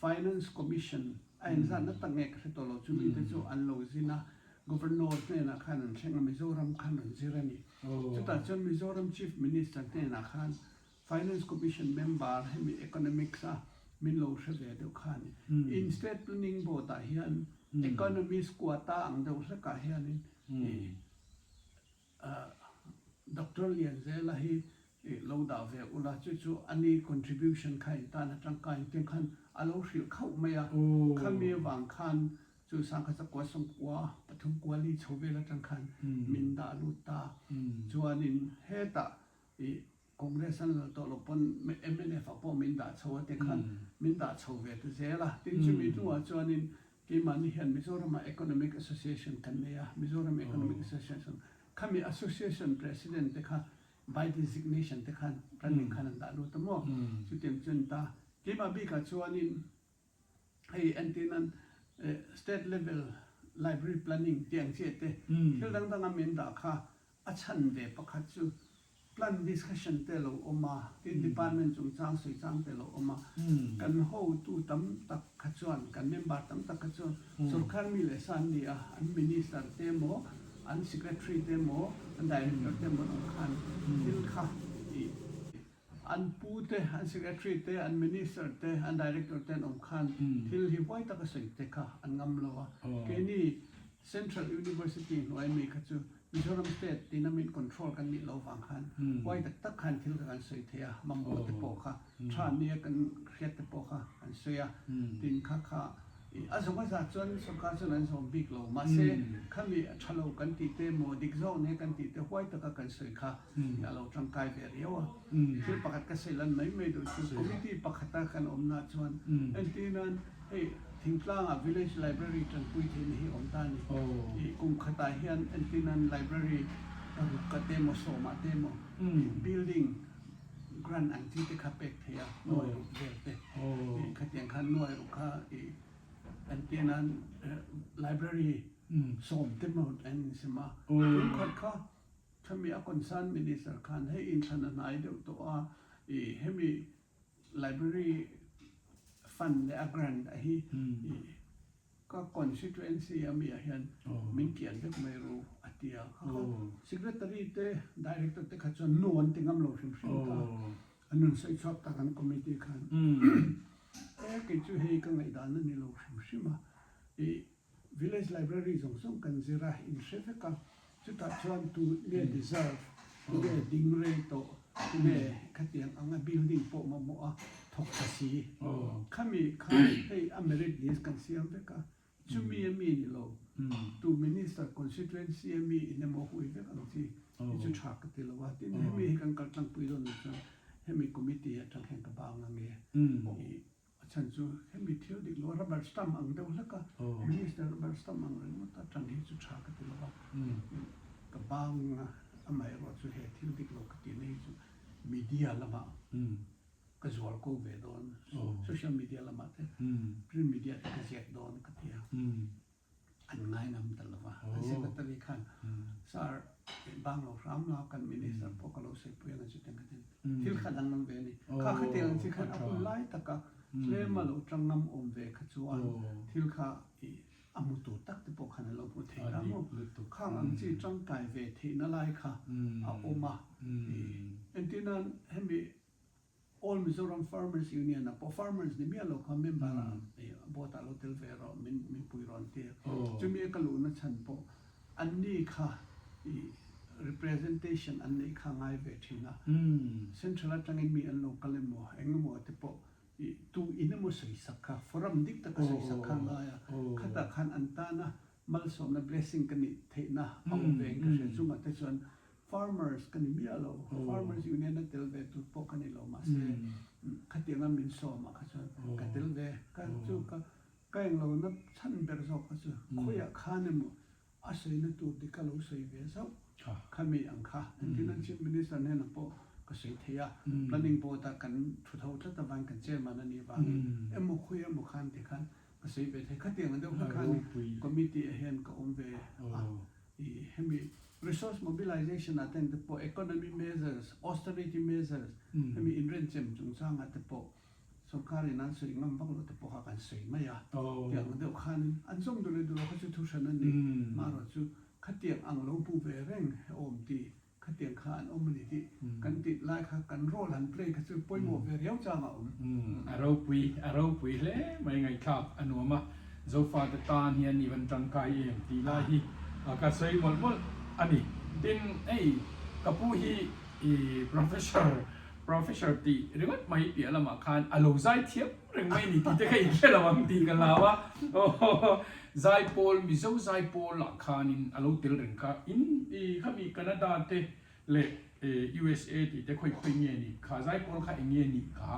Speaker 3: finance commission ain zan na tangek setolo chumi te chu anlo zina governor ne na khan an thenga Mizoram khan an zirani chuta chon Mizoram chief minister ne na khan finance commission member hemi economics a min lo shave do khan in state planning board a hian economist quota ang do sa ka hian Dr. Lian Zela hi lo da ve ula chu ani contribution khai ta na tang kai te khan alo shil khau maya khami wang khan chu sang kha kwa song kwa pathum kwa li chobe la tang khan min da lu ta chuanin he ta congress an to lo pon MNF po min da chow te khan min da chow ve te zela tin chu mi tu a chuanin ki mani hian Mizoram Economic Association kan ne ya Mizoram Economic Association kami association president te kha by designation te khan running khan da lu ta mo chu tem chun ta ki ma bi ka chuanin hei antinan state level library planning tiang che te thil dang dang amen da kha a chan ve pakhat chu plan discussion te lo oma in department chung chang sui chang te lo oma kan ho tu tam tak khachuan kan member tam tak khachuan sarkar mi le san ni a an minister te mo an secretary te mo an director te mo khan til kha an pu te an secretary te an minister te an director te om khan til hi wai tak sei te kha an ngam lo ke ni Central University noi mi khachu Mizoram State dynamic control kan ni lo wang khan wai tak khan thil kan sei thea mambo te po kha tha ni kan khret te po kha an soya tin kha azonga za chon sarkar chon an som big lo ma se khami thalo kan ti te mo dik zo ne kan ti te wai tak kan sei kha ya lo tang kai ve riawa thil pakat ka selan mai mai do chu committee pakhata kan omna chon antinan hey thingtlang a village library tan pui the hi om ta ni kum khata hian antinan library ka te mo so ma te mo building grand anti te khapek thea noi ve te khatiang khan noi kha antinan library som te mo an sima khat kha thami a concern minister khan he in thana nai do to a hemi library fund le a grant a hi ka constituency ami a hian min kian dek mai ro atia secretary te director te khachon no an tingam lo shim ka anun sai chok ta kan committee khan ke chu hei ka ngai dan ni lo shim village library zong song kan zira in shefeka chu ta chuan tu le deserve le ding re to le khatiang anga building po mo a thok ta si khami hey amerit list kan siam beka chumi mi ni lo tu minister constituency mi in mo hui ve kan si chu thak te lo wa tin mi kan kal tang pui don cha hemi committee atang hen ka ba nge chan chu hemi thil dik lo rubber stamp ang do laka minister rubber stamp ang mo ta tang hi chu thak te lo wa ka bang amai ro chu he thil dik lo ka ti nei chu media lama casual ko ve don social media lama te print media te kasiak don katia an ngai nam talawa secretary khan sar bang lo ram la kan minister po ka lo se pu na chu teng katen thil khadang nam ve ni ka khatel chi khan apun lai taka เลมาโลจังงำอมเวขจวนทิลคาอมุตุตักติปกขันโลพุเทนะโมข้างอังจีจังกายเวทีนลายค่ะอาโอมาเอ็นที่นั้นเห็นมี All Mizoram Farmers Union นะพอ Farmers นี่มีเราเขาเมมเบอร์บอตาโลเทลเวรอมินปุยรอนเตียจะมีกะลูนะฉันพออันนี้ค่ะ representation อันนี้ค่ะง่ายเวทีนะ Central จังมีอันโลกเลมัวเอ็งมัวติปตูอินมัวสุยสักค่ะ Forum ดิกตะกสุยสักค่ะง่ายขัดขันอันตานะมัลสมนะ blessing กันนี่เทนะเอาเวงกันเสียจุงแต่ส่วนfarmers กันนี่มีอะไร farmers union นั่นเตลเวตุปกันนี่เรามาเสียขัดยังมินโซมาค่ะส่วนกันเตลเวกันจุกก็ยังเรานับชั้นเบอร์โซค่ะส่วนคุยข้านี่มัวอาศัยนั่นตัวดิกาเราใส่เวสเอาข้ามีอังค่ะที่นั่นชิมินิสันเนี่ยนะพอก็ใส่เทีย planning board กันทุกท่าตะวันกันเจอมานั่นนี่บางมุคุยมุขันที่ขันก็ใส่เวทขัดยังกันเดียวกันก็มีที่เห็นก็อมเวเห็นมี resource mobilization อาจจะเป็นพวก economy measures austerity measures ให้มี in range จงสร้างอาจจะพวกสงครามนั้นสิ่งนั้นบางเราจะพวกกันสิ่งไม่ยากอย่างเดียวกันอันส่งดูเลยดูเขาจะทุกชนนี่มาเราจะขัดยังอังโลปูเวเร่งอมตีขัดยังขานอมนิติกันติดไล่ค่ะกันโรลันเพลย์เขาจะป่วยหมดเวรียวจ้าง
Speaker 2: อารมณ์ปุยเลยไม่ไงครับอันนู้นมาโซฟาตานเฮียนี่วันจังกายเองตีไล่ที่ก็ใส่หมดอันนี้เป็นกับผู้ที่professor ตีเรื่องไม่เปลี่ยนละมาคันอารมณ์ใจเทียบเรื่องไม่นี่ที่จะให้แค่ระวังตีกันแล้วว่าใจโพลมิโซใจโพลละคันอารมณ์ตีเรื่องค่ะเขามีแคนาดาเตเลUSA ที่จะค่อยๆเงี้ยนี่ข้าใจโพลข้าเงี้ยนี่ค่ะ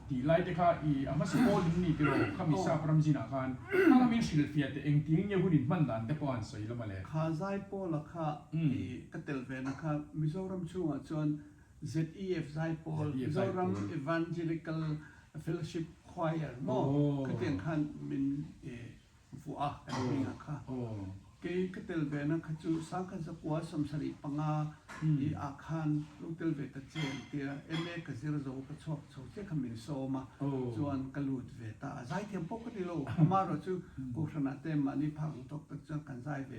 Speaker 2: ที่ไล่เตค่ะอามาสโพลนี่ที่เราข้ามีทราบพรำจีน่าคันข้ามีศิลปินแต่เองที่เงี้ยหุ่นมันดันแต่พออันสวยละมาเลย
Speaker 3: ข้าใจโพลละค่ะก็เตลเวนะคะมิโซรัมช่วงจนZEF ไซโพลมิโซรัม Evangelical Fellowship Choir โม่ก็เตียงขันมินฟัวกันเองค่ะเกี่ยก็เตลเวนะขจูสังกัดสกัวสมสริปังอาอาคารลูกเตลเวตเจนเตียก็เสียร์โจก็ชอบโชว์เจ้าขมิ้นโซมาจวนกลูดเวตาใจเทียมปกติโลมาเราจูกุศลเต็มมันนี่พังตกตะจังกันใจเว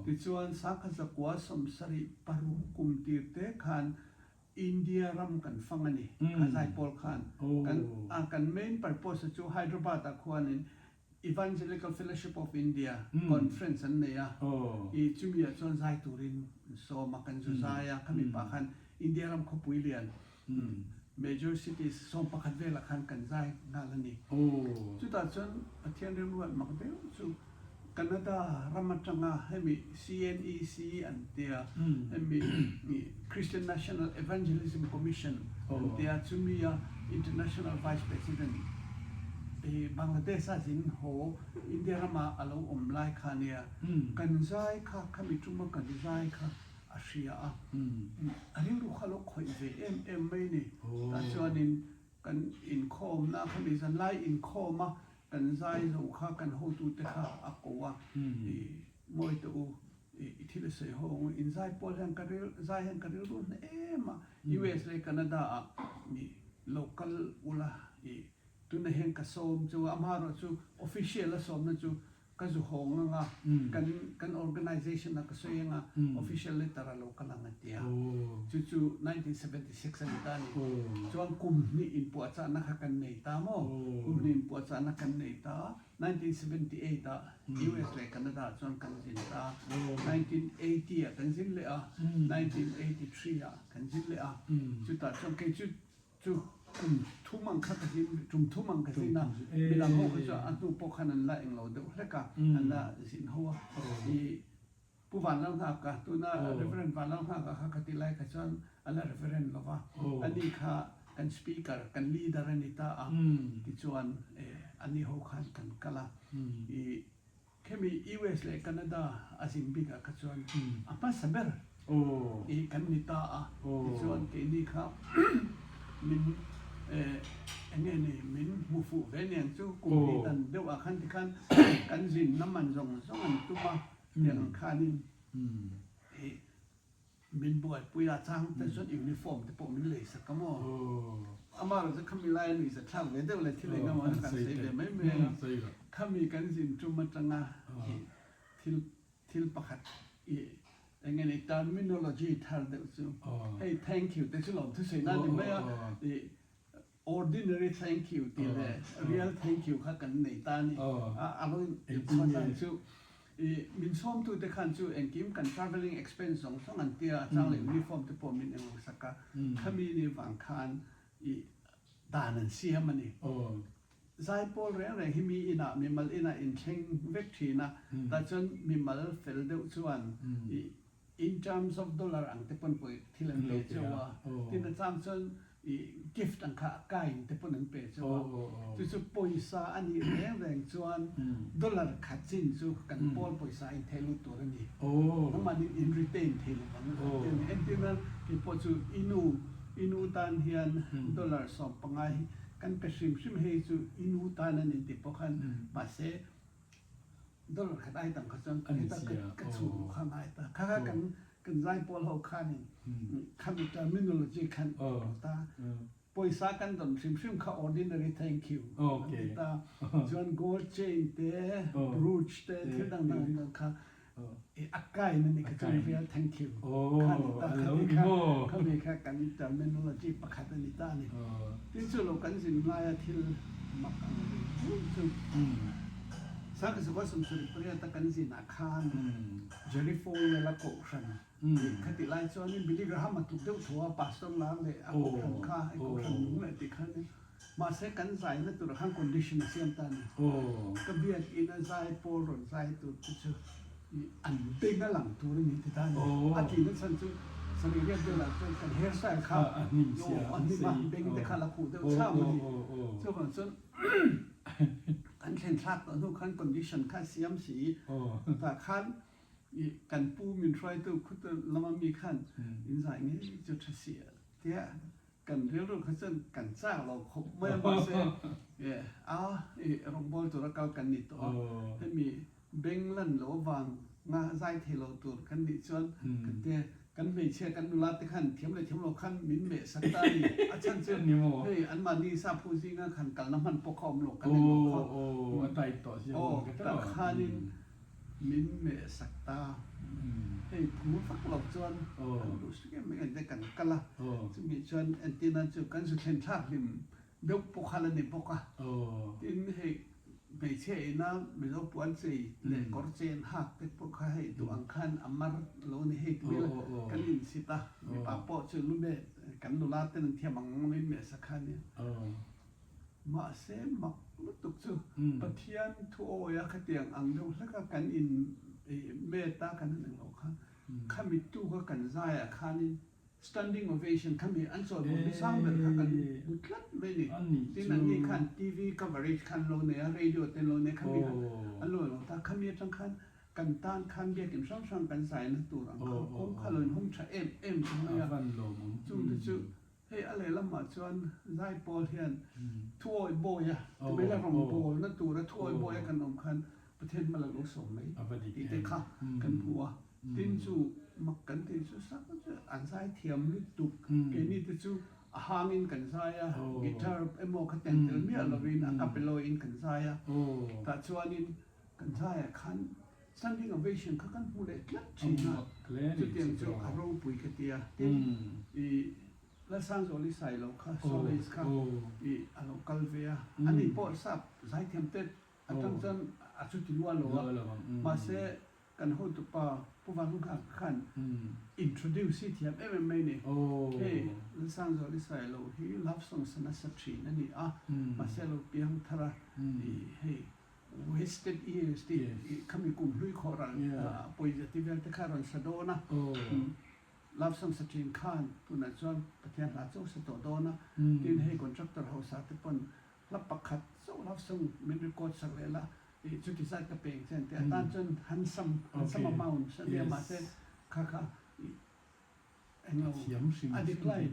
Speaker 3: ที่จวนสังกัดสกัวสมสริปารุกุมตีเตขันอินเดียรำกันฟังนี่กันใจปอลขันกัน main purpose จูไฮดรบาตะควานินEvangelical Fellowship of India Conference อันนี้จุมีจนใจตุรินโซมากันจุใจขมิปะคันอินเดียรำขบุยเลียน Major cities ส่งปะคันเวลคันกันใจงานนี้จุดตัดจนเทียนเรื่องวันมักเดียวจุแคนาดารำมัจังให้มี CNEC อันเดียให้มี Christian National Evangelism Commission อันเดียจุมี International Vice Presidentบางประเทศสิงโหอินเดียมาอารมณ์อมไลคาเนียกันใจค่ะขมิจุมากันใจค่ะอาเซียอันนี้รู้ข่าวคอยเวไม่นี่แต่ส่วนนี้กันอินโคมนะขมิสันไลอินโคมมากันใจรู้ข่าวกันโหตุเตค่ะอักว่ามวยตัวที่เราเสียหงอินใจพอยังกันเรื่องใจยังกันเรื่องมา US เลยแคนาดานี่ local อุลาตุนเห็นกระสมจูอามาร์จู official ละสมนะจูก็จูหงงะกัน organization นะก็สวยงะ official เลยตราโลกัลงะเตียจู1976อันนี้จวนกลุ่มนี้อินปัวจานักกันเนตามอกลุ่มนี้อินปัวจานักกันเนตา1978 US เลยแคนาดาจวนกันจินตา1980กันจินเลย1983กันจินเลยจูตาจวนเกจูทุ่มังคัดสินจุ่มทุ่มังคัดสินนะบิลังโฮก็จะอันตุปกขันนั่นละเองเราเดี๋ยวเล็กกันอันละสินหัวผู้วันแล้วค่ะกันตัวน่า referent วันแล้วค่ะกันคัดที่ไล่กันจนอันละ referent เราว่าอันนี้ค่ะกัน speaker กัน leader นี่ตาที่จวนอันนี้หัวขันกันกันละแค่มี US เลยแคนาดาอาซิมบิกกันจวนอันpas saber กันนี่ตาที่จวนที่นี่ครับมินอันนี้มินมูฟูเวียนจู่กุมีตันเดี๋ยวอาคันที่กันจินน้ำมันส่งอันตุมาอย่างคันนี้มินบวชปุยอาจารย์แต่ส่วนยูนิฟอร์มแต่ผมมินเลยสักก็มั่ว amar za kamila ni za tham ve de le thile nga ma kan sei de mai me khami kan sin tuma tanga til pakhat I engene terminology thar de chu hey thank you te chu lo thu sei na ni me ordinary thank you ti le real thank you kha kan nei ta ni a lo in ta chu min som tu te khan chu engkim kan travelling expense song song an tia chang le uniform te po min eng saka khami ni wang khan I danan siam ani zai pol re re himi ina mimal ina in theng vek thina ta chon mimal fel deu chuan in terms of dollar ang te pon poi thilan le chawa tin chang chon gift ang kha kai te pon ang pe chawa chu poisa ani reng reng chuan dollar khatchin chu kan pol poisa in thelu tur ani mani in retain thelu bang en tinan ki po chu inu tan hian dollar som pangai kan pe sim he chu inu tan ani ti pokhan ma se dollar khatai tam khachon kan ta ka chu khamai ta kha kan zai pol ho khanin khami terminology khan ta poisa kan don sim kha ordinary thank you ta jon gold chain te brooch te thidang na kha akai ni ka chon real thank you khan ta khami kha kan terminology pakhat ni ta ni tin chu lo kan sin la ya thil mak ang chu sa ka sa sum suri priya ta kan sin akhan jerry fo la ko shan khati lai chon ni bili graham tu deu thua pastor la le a ko khan kha a ko khan me ti khan ma se kan zai na tu khan condition siam ta ni ka biat in a zai por ron zai tu chu an big na lang tu ni ti ta ni a ki na san chu san ni ria de la kan hairstyle kha an ni ma big de kha la khu deu cha mo ni chu ban chon kan chen thak tu khan condition kha siam si ta khan kan pu min try to khut lama mi khan in zai ni chu thasia tia kan rel ro khasan kan cha lo khop me ma se rong bol tu ra kal kan ni to he mi benglan lo wang nga zai thelo tur kan ni chon kan te kan me che kan la te khan thiam lo khan min me sakta ni a chan chen ni mo hey an ma ni sa phu ji nga khan kal na man po khom lo kan ni mo
Speaker 2: a tai to sia
Speaker 3: ta khanin min me sakta hey pu fak lo chon lu su ke me de kan kala chu mi chon antina chu kan su chen thak lim deu po khala ni po ka tin hey me che na me lo puan sei le kor chen hak te po kha hey tu ang khan amar lo ni hey tu kan in sita mi pa po chu lu me kan lu la ten thiam ang min me sakha ni ma se mak lu tuk chu pathian thu o ya khatiang ang lo laka kan in me ta kan nang lo kha khami tu ka kan za ya khanin standing ovation khami an so mo mi sang ber kha kan mutlat me ni tin an ni khan tv coverage khan lo ne radio ten lo ne khami an lo ta khami chang khan kan tan khan bia kim sang kan sai na tu rang ko khalon hom tha em chu ya
Speaker 2: van lo
Speaker 3: chu hey ale lama chuan zai pol hian thuoi boya tu be la rong bol na tu ra thuoi boya kan om khan pathen mala lo som mai ti te kha kan bua tin chu mak kan tin chu sa an sai thiam lu tu ke ni te chu a hangin kan sai ya guitar emo kha ten tel mi ala rin a capello in kan sai ya ta chuanin kan sai khan standing ovation kha kan pu le tlat china chu tiang chu a ro pui ka tia tin la sang zo li sai lo kha so le kha a local vea ani po sap zai thiam te atang chan a chu ti lua lo ma se kan ho tu pa pu wang kha khan introduce it thiam MMA ni hey la sang zo li sai lo hi love song sana satri ani ma se lo piang thara hey wasted years ti kami kum hlui khoral positive te kharon sadona love song satrin khan tuna chuan pathian la chau sa to dona tin hei contractor house a te pon la pakhat so love song min record sak lela chu ti sai ka peng chen te tan chun handsome amount sa dia ma se kha eno a decline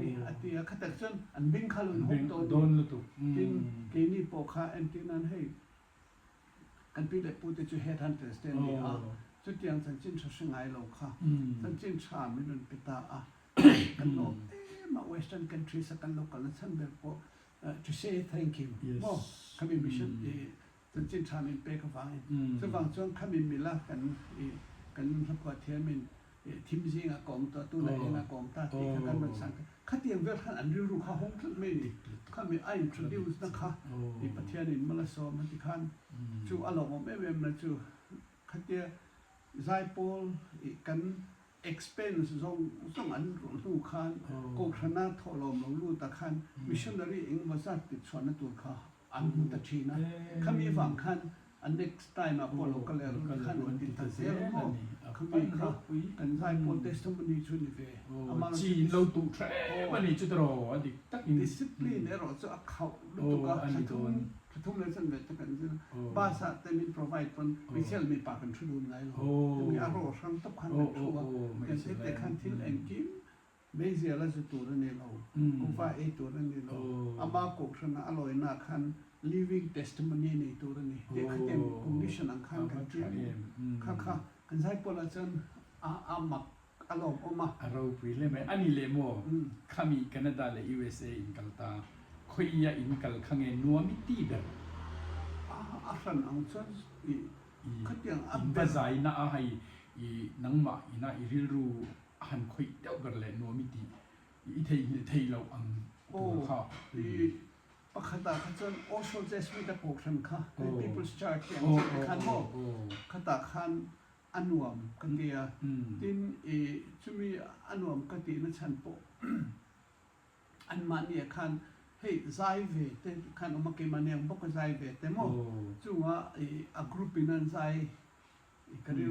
Speaker 3: ni atia khata chun an bing khalun hok to
Speaker 2: don lu tu
Speaker 3: tin ke ni po kha en tin an hei kan pi le pu te chu head hunters ten ni chu tiang chan chin tha singai lo kha chan chin cha min pita a kan no ma western countries akan local san be po to say thank you
Speaker 2: Yes.
Speaker 3: mo kami missionจนจินทามินเปกฟังซึ่งบางช่วงคำมิลากันสักว่าเทียมินทิมซิงกองตัวตู้ไหนกองตาที่กันมันสั่งขัดเตียงเวลขันอันรู้ข้าห้องทุกไม่ดีข้ามีไอ้ introduce นะคะที่ประเทศนี้มาละสอมันที่ขันจู่อารมณ์ไม่เว้นนะจู่ขัดเตียไซโปลกัน expense ส่งอันรู้ขันกูชนะทอลมรู้ตะขัน missionary เองมาสักติดชวนตัวข้าอันมุตชีนะข้ามีฝังขันอัน next time พอเราก็เลยรู้ขันวันที่ตัดเสียแล้วข้ามีข้ากันไซโปล testimony ชุนเว
Speaker 2: จีนเราตุแทมันนี่จุดรออดิตักอิน
Speaker 3: discipline เนี่ยเราจะเขาลูกก็ทุ่มเลยสันเวทกันซึ่งภาษาแต่มี provide คนวิเศษมีปากกันชุดไงหรอมีอารมณ์ทั้งทุกขันเป็นชัวกันเสร็จแต่ขันที่เองกิมไม่เสียแล้วจะตัวนี้เรากูว่าตัวนี้เราอามากุศลอร่อยนักขัน living testimony ในตัวนี้เด็กเต็ม condition อังคันกันที่ค่ะกันใช้พลังจนอามักอารมณ์ออกมา
Speaker 2: เราคุยเลยไหมอันนี้เลยโม่ข้ามีแคนาดาและ USA อินกัลตาคุยยาอินกัลขังเงินนัวมิตีแบบ
Speaker 3: อาสันอังชนขัดยังอั
Speaker 2: บภาษาอินาให้นังมาอินาอิริรูหันคุยเดียวกันเลยนัวมิตีอีเทยเราอังตัวข้า
Speaker 3: ปะขัดขันจนโอโซเจสมีแต่พวกฉันค่ะ People's Church อย่างขันโมขัดขันอันวมกันเดียดินจะมีอันวมกันดีนั่นฉันโปอันมันเนี่ยขันเฮ้ยใจเวทขันออกมาเกี่ยมันเนี่ยบอกว่าใจเวทแต่โมจู่ว่ากรุ๊ปนั้นใจกันเรีย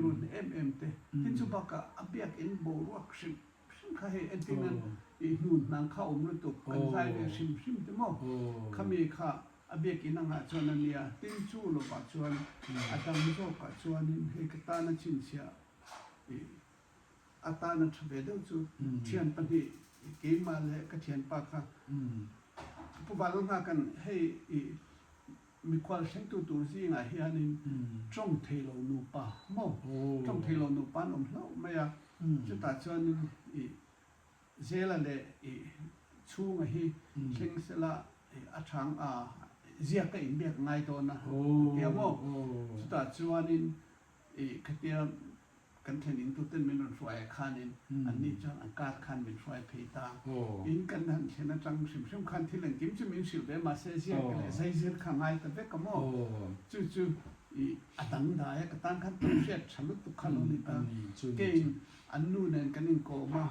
Speaker 3: นเตที่จู่บอกกับอเบียกอินโบรักชิมข้าเห็นเอ็นที่นั้นนู่นนางข้าอมฤตุกันใจเวชิมแต่โมข้ามีข้าอเบียกินังหาชวนเนี่ยตินชูโลกาชวนอาตามิโซกาชวนเฮกตานาชินเสียอาตานาทเวดจูเทียนปฏิเกมาเลกเทียนปากค่ะผู้บาลงกันให้มีความเชื่อตัวสิ่งอะไรนี่จ้องเทโลนูปาโมจ้องเทโลนูปานอมแล้วไม่อะจะตัดชวนเซลเลชูงให้เชิงเสละอาชางเสียก็อินเบียกง่ายตัวนะเดี๋ยวโม่สุดท้ายชวนนินขัดเดียกันเทนินตุเต้นเป็นรถไฟคันนินอันนี้จังอากาศคันเป็นไฟเพตาอินกันนั่นเช่นจังสิมคันที่หลังกิมจะมีสิบเดือนมาเสียกันเลยใส่เสียข้างในแต่เด็กก็โม่จู่อัตังได้ก็ตั้งขั้นตุเสียฉลุตุขันนี่ตาเก่งอันนู้นเนี่ยกันนินโกมา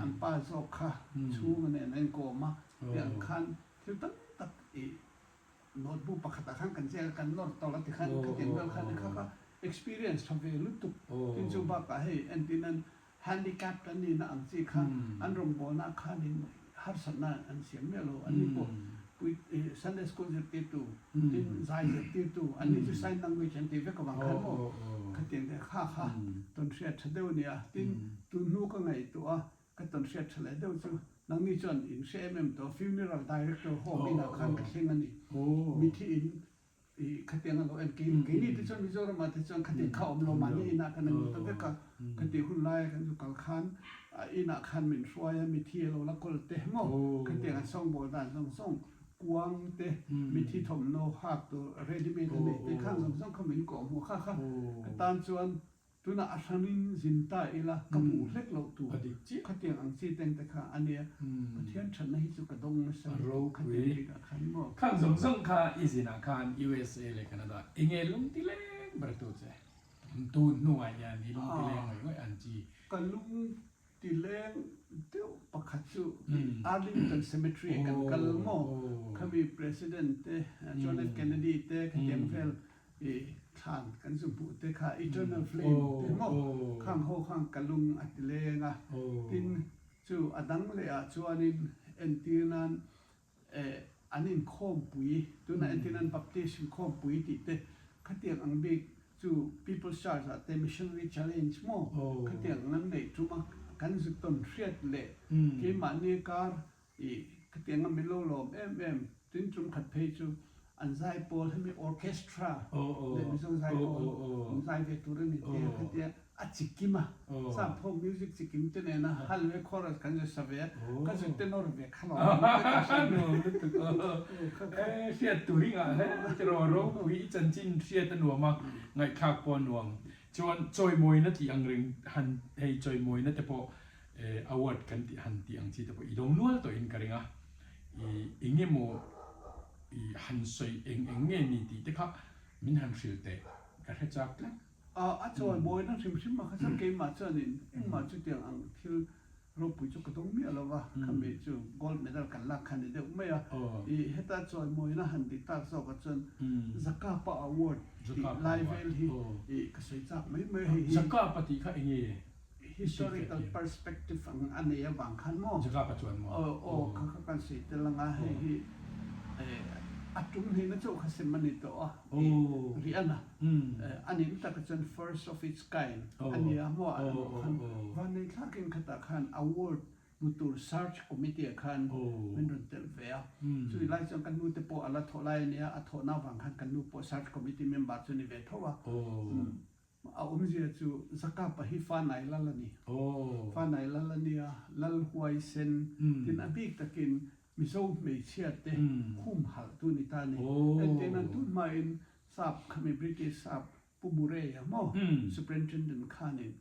Speaker 3: อันป้าโซค่ะชูมันเนี่ยนั่นโกมาอย่างคันที่ตั้งโน้ตบุ๊กปกติขันกันเจอกันโน้ตตลอดที่ขันก็เห็นเวลขันนี่เขาก็ experience ทำไปลุตุที่จูบก็ให้อันที่นั้น handicap อันนี้นะอันที่ขันอันรวมโบนัสขันนี่ฮาร์สันนะอันเสียงเมโลอันนี้พวกSunday school จะติดตัวที่ใจจะติดตัวอันนี้จะ sign language อันที่เวก็บางครั้งโม่ขัดเตียงแต่ข้าต้นเสียดเดียวเนี่ยที่ตัวนู้ก็ไงตัวก็ต้นเสียดเฉลยเดียวจูนังนี้จนอินเซมตัว funeral director ห้องมีนักขันกับเช่นนี้มีที่อินขัดเตียงเราเอ็นกินนี่ที่จนมิโซรามาที่จนขัดเตียงเข้าอมโลมานี่นักกันนึงตัวเวก็ขัดเตียงหุ่นไล่กันอยู่กับขันนักขันเหม็นช่วยมีที่เราละคนเตะโม่ขัดเตียงส่งโบราณส่งกวางเตมีที่ถมโนหักตัวเรดิเมดเนี่ยเตข้างส่งขมิ้นกอหัวข้าตามส่วนตัวน่ะอาชนินสินตาอีละกับผู้เล็กเราตัวขัดเตียงอังซีเต็งแต่ข้าอันเนี้ยประเทศฉันในที่สุดกระดงนะสิขัดเตียงกับขันหม้อ
Speaker 2: ข้างส่งข้าอีสินะข้าง USA เลยแคนาดาเองลุงที่เล่งประตูเจ้ตูนหน่วยยันนี่ลุงที่เล่งหน่วยอันจี
Speaker 3: กันลุงที่เล่งเดี๋ยวประคัตจูArlington Cemetery กันกัลโม่เขามี President จอห์น F. Kennedy เตะกันยังเฟลทานกันสมบูรณ์เตะค่ะ Eternal Flame เตะโม่ข้างโฮข้างกัลลุงอัติเลงอ่ะทินจูอดังเลยอ่ะจูอันนี้เอ็นทีนั้นอันนี้โคมปุ๋ยตัวนั้นเอ็นทีนั้น baptism โคมปุ๋ยติดเตะขัดเตียงอังเบกจู People's Church อ่ะเตะ Missionary Challenge โม่ขัดเตียงนั้นเลยจูมากันสุดต้นเสียดเลยที่มันนี่การกเตียงมันไม่โลลมถึงจุดขัดเพจอันไซโปลให้มีออร์เคสตราเลยมีส่งไซโปลไซเวตูร์นี่เตียงกเตียง จิกิมาซาพอมิวสิกจิกิมเตเนนะฮัลเวคอรัสกันจะสเวก็จะเตนอร์เวคขนม
Speaker 2: เสียตุยอ่ะจะรอร้องวิจันจินเสียตนัวมาไงคากปอนวงชวนจอยมวยนะที่อังเริงหันให้จอยมวยนะแต่พออวอร์ดกันที่หันที่อังที่แต่พออีดงนัวตัวอินกันเองอ่ะอีเงี้ยโมอีหันสวยเองเงี้ยนี่ที่แต่ค่ะมินหันสิลเตกันให้จักแล้ว
Speaker 3: อาจอยมวยนะชิมมาคันเกมมาจนนี่มาจุดเดียงอังที่เราปุยจุกตรงมีอะไรวะคำนี้จูกอล์ฟเมดัลกันลักคันนี้เดียวไม่อ่ะอีเฮตาจอยมวยนะหันติดตาสอกจนซักกาปะอวอร์ดไลฟ์เวลที่อีก็สวยจักไม่
Speaker 2: ซักกาปฏิค่ะเอง
Speaker 3: historical perspective อันนี้บางคันมั้ง
Speaker 2: ซักกาปัจจุบันมั้ง
Speaker 3: กันสิแต่ละงาให้อัตุมเห็นนะเจ้าข้าศึกมันนี่ตัวเรียนนะอันนี้มันก็จะ first of its kind อันนี้มั่ววันนี้ถ้ากินขตาคัน award มุตุ search committee คันเป็นรุ่นเตลเวียสุดท้ายจนกันนู่นแต่พออะไรทลายเนี่ยอัฐนาวังคันกันนู่นพอ search committee member จนนี่เวทว่าเอาไม่ใช่จูสักกับฮิฟ้าไหนละละนี่ฟ้าไหนละละเนี่ยละหวยเซนที่นั่นพี่ตะกินมิโซไม่เชื่อเตคุ้มหัลตุนิตานี่แต่นั้นตุนมาอินสับคำบริติสับปูบุเรียมอ superintendent ข้านิน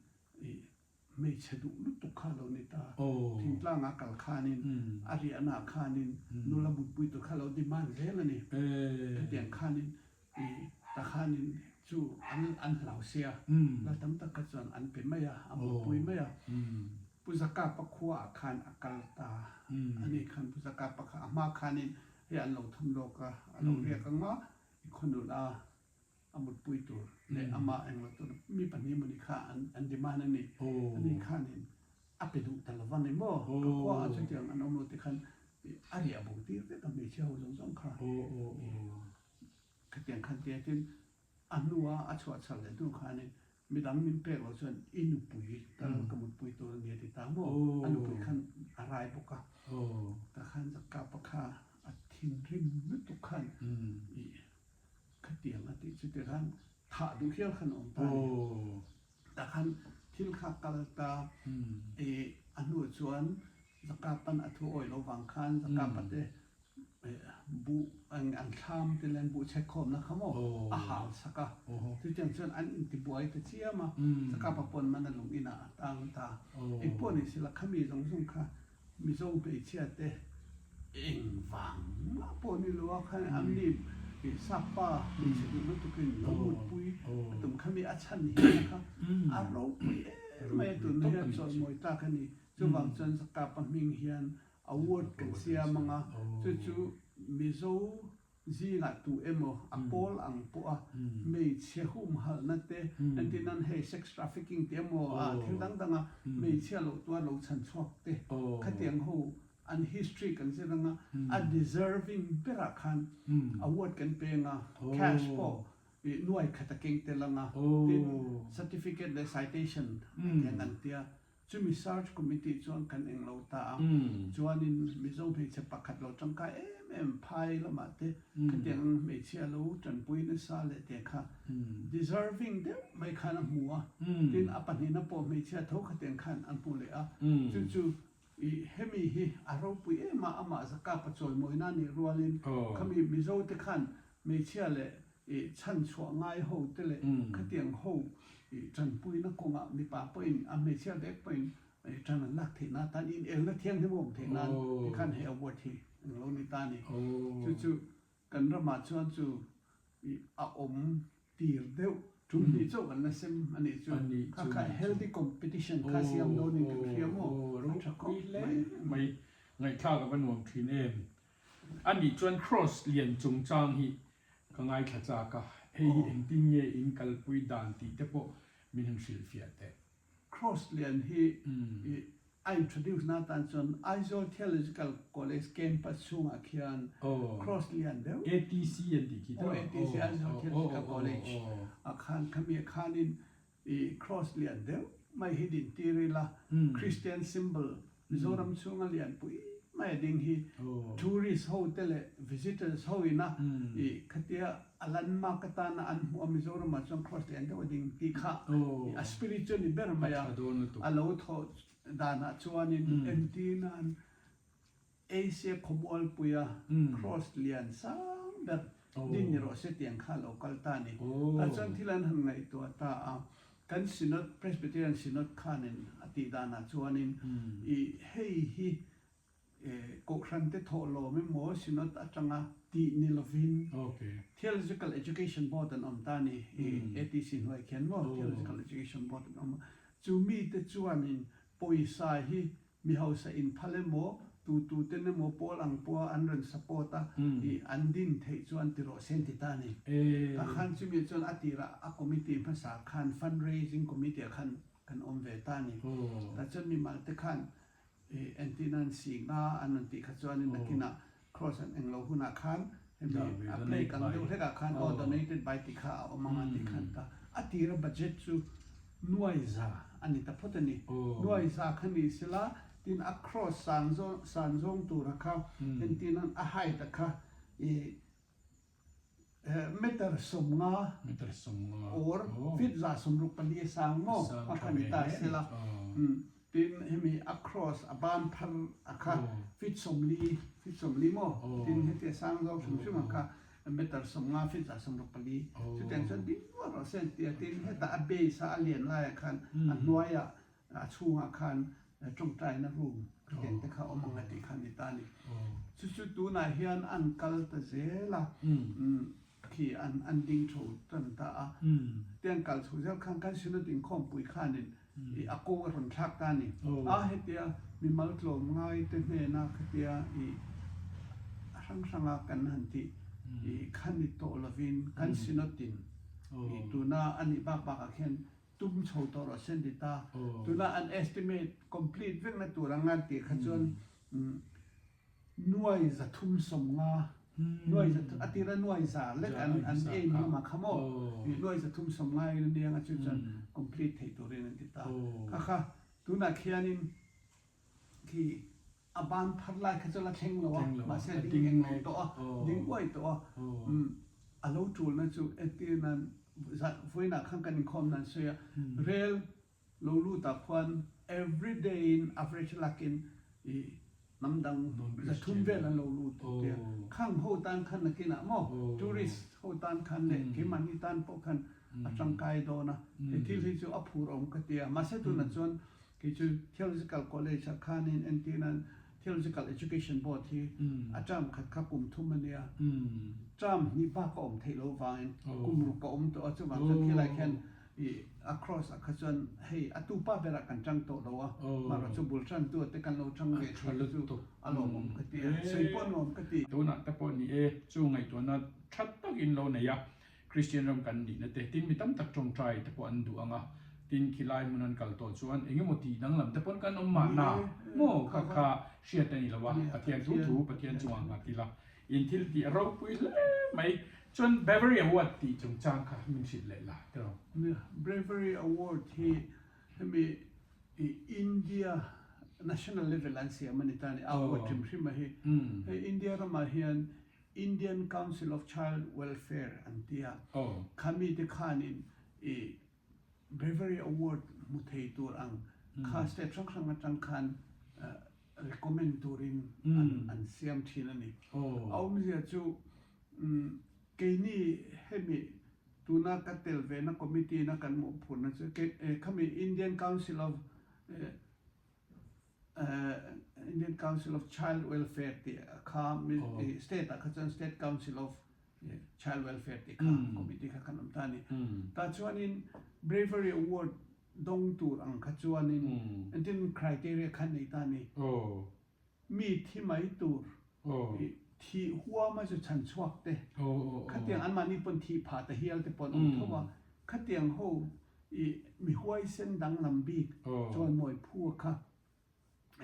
Speaker 3: ไม่เชื่อดูลุตุข้าเรานิตาทิ้งล่างอากาศข้านินอาริอานาข้านินนุลบุตรปุยตัวข้าเราดิมันเร่ละนี่เดียงข้านินตาข้านินจูอันเหล่าเสียแล้วตั้งแต่กระจนอันเป็นไม่ยาอันบุปุยไม่ยาปุจกาปะขัวคันอากาลตาอันนี้คันปุจกาปะขามาคันนี้ให้อันเราทำโลกะอันเราเรียกกันว่าอีกคนดูแลอันบุปุยตัวเนี่ยอามาเองเราตัวมีปัญหามันนี่ค่ะอันดีมานั่นนี่อันนี้คันนี้อัปเดตแต่ละวันนี่บ่ก็ว่าอาจจะอย่างอันนั้นเราติคันอะไรบุตรที่ต้องมีเชี่ยวสงค่ะขัดแย้งขัดแย้งที่อันนู้นอาชวดสั่งเลยทุกครั้งนี่มีดังมินเปรเราส่วนอินุปุยแต่เรากำลังปุยตัวนี้ติดตามว่าอันนู้นปุยขั้นอะไรบุกะแต่ขั้นจะกลับปะค่ะอัดทิ้งริมนึกทุกขั้นขัดแย้งอันที่สุดท้ายถ้าดูเขี้ยวขนมตาแต่ขั้นที่ข้ากาลตาอันนู้นส่วนจะกลับปันอัฐอยระหว่างขั้นจะกลับปันเดบุอันทำที่เล่นบุเช็คคอมนะครับว่าอาหารสักที่จังเช่นอันอินทิบวยที่เชี่ยมาสักปะปนมันลงอินาต่างตาไอ้พวกนี้สิละขมีสงสงค่ะมีส่งไปเชี่ยเตเองฟังพวกนี้รู้ว่าคันอันนี้สับป้ามีสิ่งนั้นทุกอย่างเราหมดปุยตุ่มขมีอาชันนี่นะครับอารมณ์ปุยไม่ตุ่มเฮียนสอนมวยตาคันนี้จะวางจนสักปะมิงเฮียนaward กันเสียมังอ่ะจู่ๆมิโซจีนัดตัวเอ็มอ่ะปอลอังปัวไม่เชื่อหุ่มหัลนั่นเต้อันที่นั่นให้ sex trafficking เต็มอ่ะที่ดังๆอ่ะไม่เชื่อเราตัวเราฉันชอบเต้ขัดแย้งหูอัน history กันเสียดังอ่ะอัน deserving เปรักคัน award กันเป็นอ่ะ cash พอหน่วยขัดแย้งเตลังอ่ะที่ certificate the citation อย่างนั้นเตี้ยจะมี search committee จวนกันเองเราตาจวนนี้มีส่งให้จะประกาศเราจังกายพายละมาเตะขัดแย้งไม่เชื่อเราจนปุยนิสาเลเตะค่ะ deserving เด้ไม่ขันหัวที่อัปปะนี้นะพอไม่เชื่อทุกขัดแย้งขันอันปุเลยอ่ะจู่ๆเฮมีฮีอารมณ์ปุยมาอามาสักกับจอยมวยนั่นนี่รัวลินเขามีส่งเตะขันไม่เชื่อเลยฉันชัวง่ายหูเตะเลยขัดแย้งหูจันปุยนักกงอ่ะมีป่าปุยอเมริกาเด็กปุยจันนั้นลักเทน่าตาอินเอลนักเที่ยงที่มุมเทน่าที่ขันเฮลวัตที่เราในตานี่จู่ๆกันระมาดชวนจู่อาอมตีเดียวจุ่มนี่จู่กันนะเซมอันนี้จู่ข้าขาย healthy competition ข้าเสียมโดนนี่ถึงเสียม
Speaker 2: รู้จักคุยเล่ไม่ไงข้ากับมันหวงทีนเอ็มอันนี้จวน cross เรียนจงจางฮีก็ไงขจากะเฮอินติงเยอินกัลปุยดานตีเตปมีทั้งสิลเฟียเต
Speaker 3: cross เรียนฮีI introduce นาตันจน Isol Theological College campus ช่วงอาเคียน cross เรียนเดียว
Speaker 2: ATC ยันดีคิดว่า
Speaker 3: ATC Isol Theological College อาคารขมีอาคารนี้ cross เรียนเดียวไม่ให้ดินตีรีละ Christian symbol มิโซรัมช่วงเรียนปุย ไม่ดิ่งฮี tourist hotel visitors ho ina i khatia alan ma kata na an hu Mizoram ma chong cross the ndo ding ti kha a spiritual ni ber maya alo tho dana chuanin entina Asia khomol puya cross lian sang ber din ni ro se tiang kha local ta ni ta chang thilan han ngai to ta kan synod Presbyterian synod khanin ati dana chuanin I hei hi ko khan te tholo me mo synod atanga ti nilovin theological education board an omtani ATC noi khen mo theological education board an chu mi te chuanin poisa hi mi hausa in phale mo tu te ne mo polang po anran supporta I andin thei chuan ti ro sen ti ta ni ta khan chu mi chuan atira a committee phasa khan fundraising committee khan kan om ve ta ni ta chuan mi mal te khan antinan singa anan ti kha chuan in nakina cross an englo huna khan apply kan do theka khan or donated by ti kha omanga ti khan ta atira budget chu nuaiza ani ta photani nuaiza khani sila tin across sanjong tu rakha antinan a hai ta kha meter somnga or fit za somruk pali sangmo akhani ta sila tin hemi across aban phar akha fit somli mo tin hete sangjong sumsum akha meter somnga fit za somruk pali chu tension din wa sen tin heta abe sa alien la khan anwaya achunga khan trong trai na room ten te kha omanga ti khan ni tani chu tu na hian an kal ta zela khi an ding tho tan ta ten kal chu zel khan kan sinu ding khom pui khanin I ako ron thak ta ni hetia mi mal tlom ngai te hne na khatia I sang kan han ti I khan ni to lovin kan sinu tin I tu na ani ba ka khen tum chho to ro sen dita tuna an estimate complete vek na turanga ti khachon nuai za thum somnga nuai za atira nuai za lek an e ma khamo nuai za thum somnga ni anga chu chan complete thei to ren dita kha tuna khianin ki aban pharlai khachola thleng lo ma se ding eng to ding wai to alo tul na chu etinan voina khang kan khom nan se real lo lu ta khwan every day in average lakin I namdang za thum vel an lo lu te khang ho tan khan na kina mo tourist ho tan khan le ke mani tan po khan atang kai do na thil hi chu aphur om ka tia ma se tu na chon ki chu theological college khan in antinan theological education board hi atam khat kha kum thum ania tram ni ba ko om thei lo wain kum ru ko om to chu ma thi lai khan I across akhachon hey atupa bera kan chang to lo ma ro chu bul chan tu te kan lo chang ve chu alom om ka ti sei pon om ka ti
Speaker 2: to na ta pon ni chu ngai to na that tak in lo na ya Christian ram kan ni na te tin mi tam tak chong try te pon du anga tin khilai munan kal to chuan engemoti dang lam te pon kan om ma na mo kha shia te ni lawa pathian thu pathian chuang ma ti la in thil ti ro pui le mai chon Bravery Award ti chung chang kha min sit le la to
Speaker 3: Bravery Award hi hemi India national level an sia manitani award tim hima hi India rama hian Indian Council of Child Welfare antia khami te khanin Bravery Award muthei tur ang kha state sang chang khan recommend turin an siam thina ni aum zia chu keini hemi tuna katel ve na committee na kan mo phun na chu khami Indian Council of Child Welfare ti kha state akhan state council of child welfare ti kha committee kha kanam tani ta chuanin Bravery Award dong tur ang kha chuanin antin criteria khan nei tani mi thi mai tur thi huwa ma chu chan chuak te khatiang an mani pon thi pha ta hial te pon thowa khatiang ho mi huai sen dang lambi chuan moi phu kha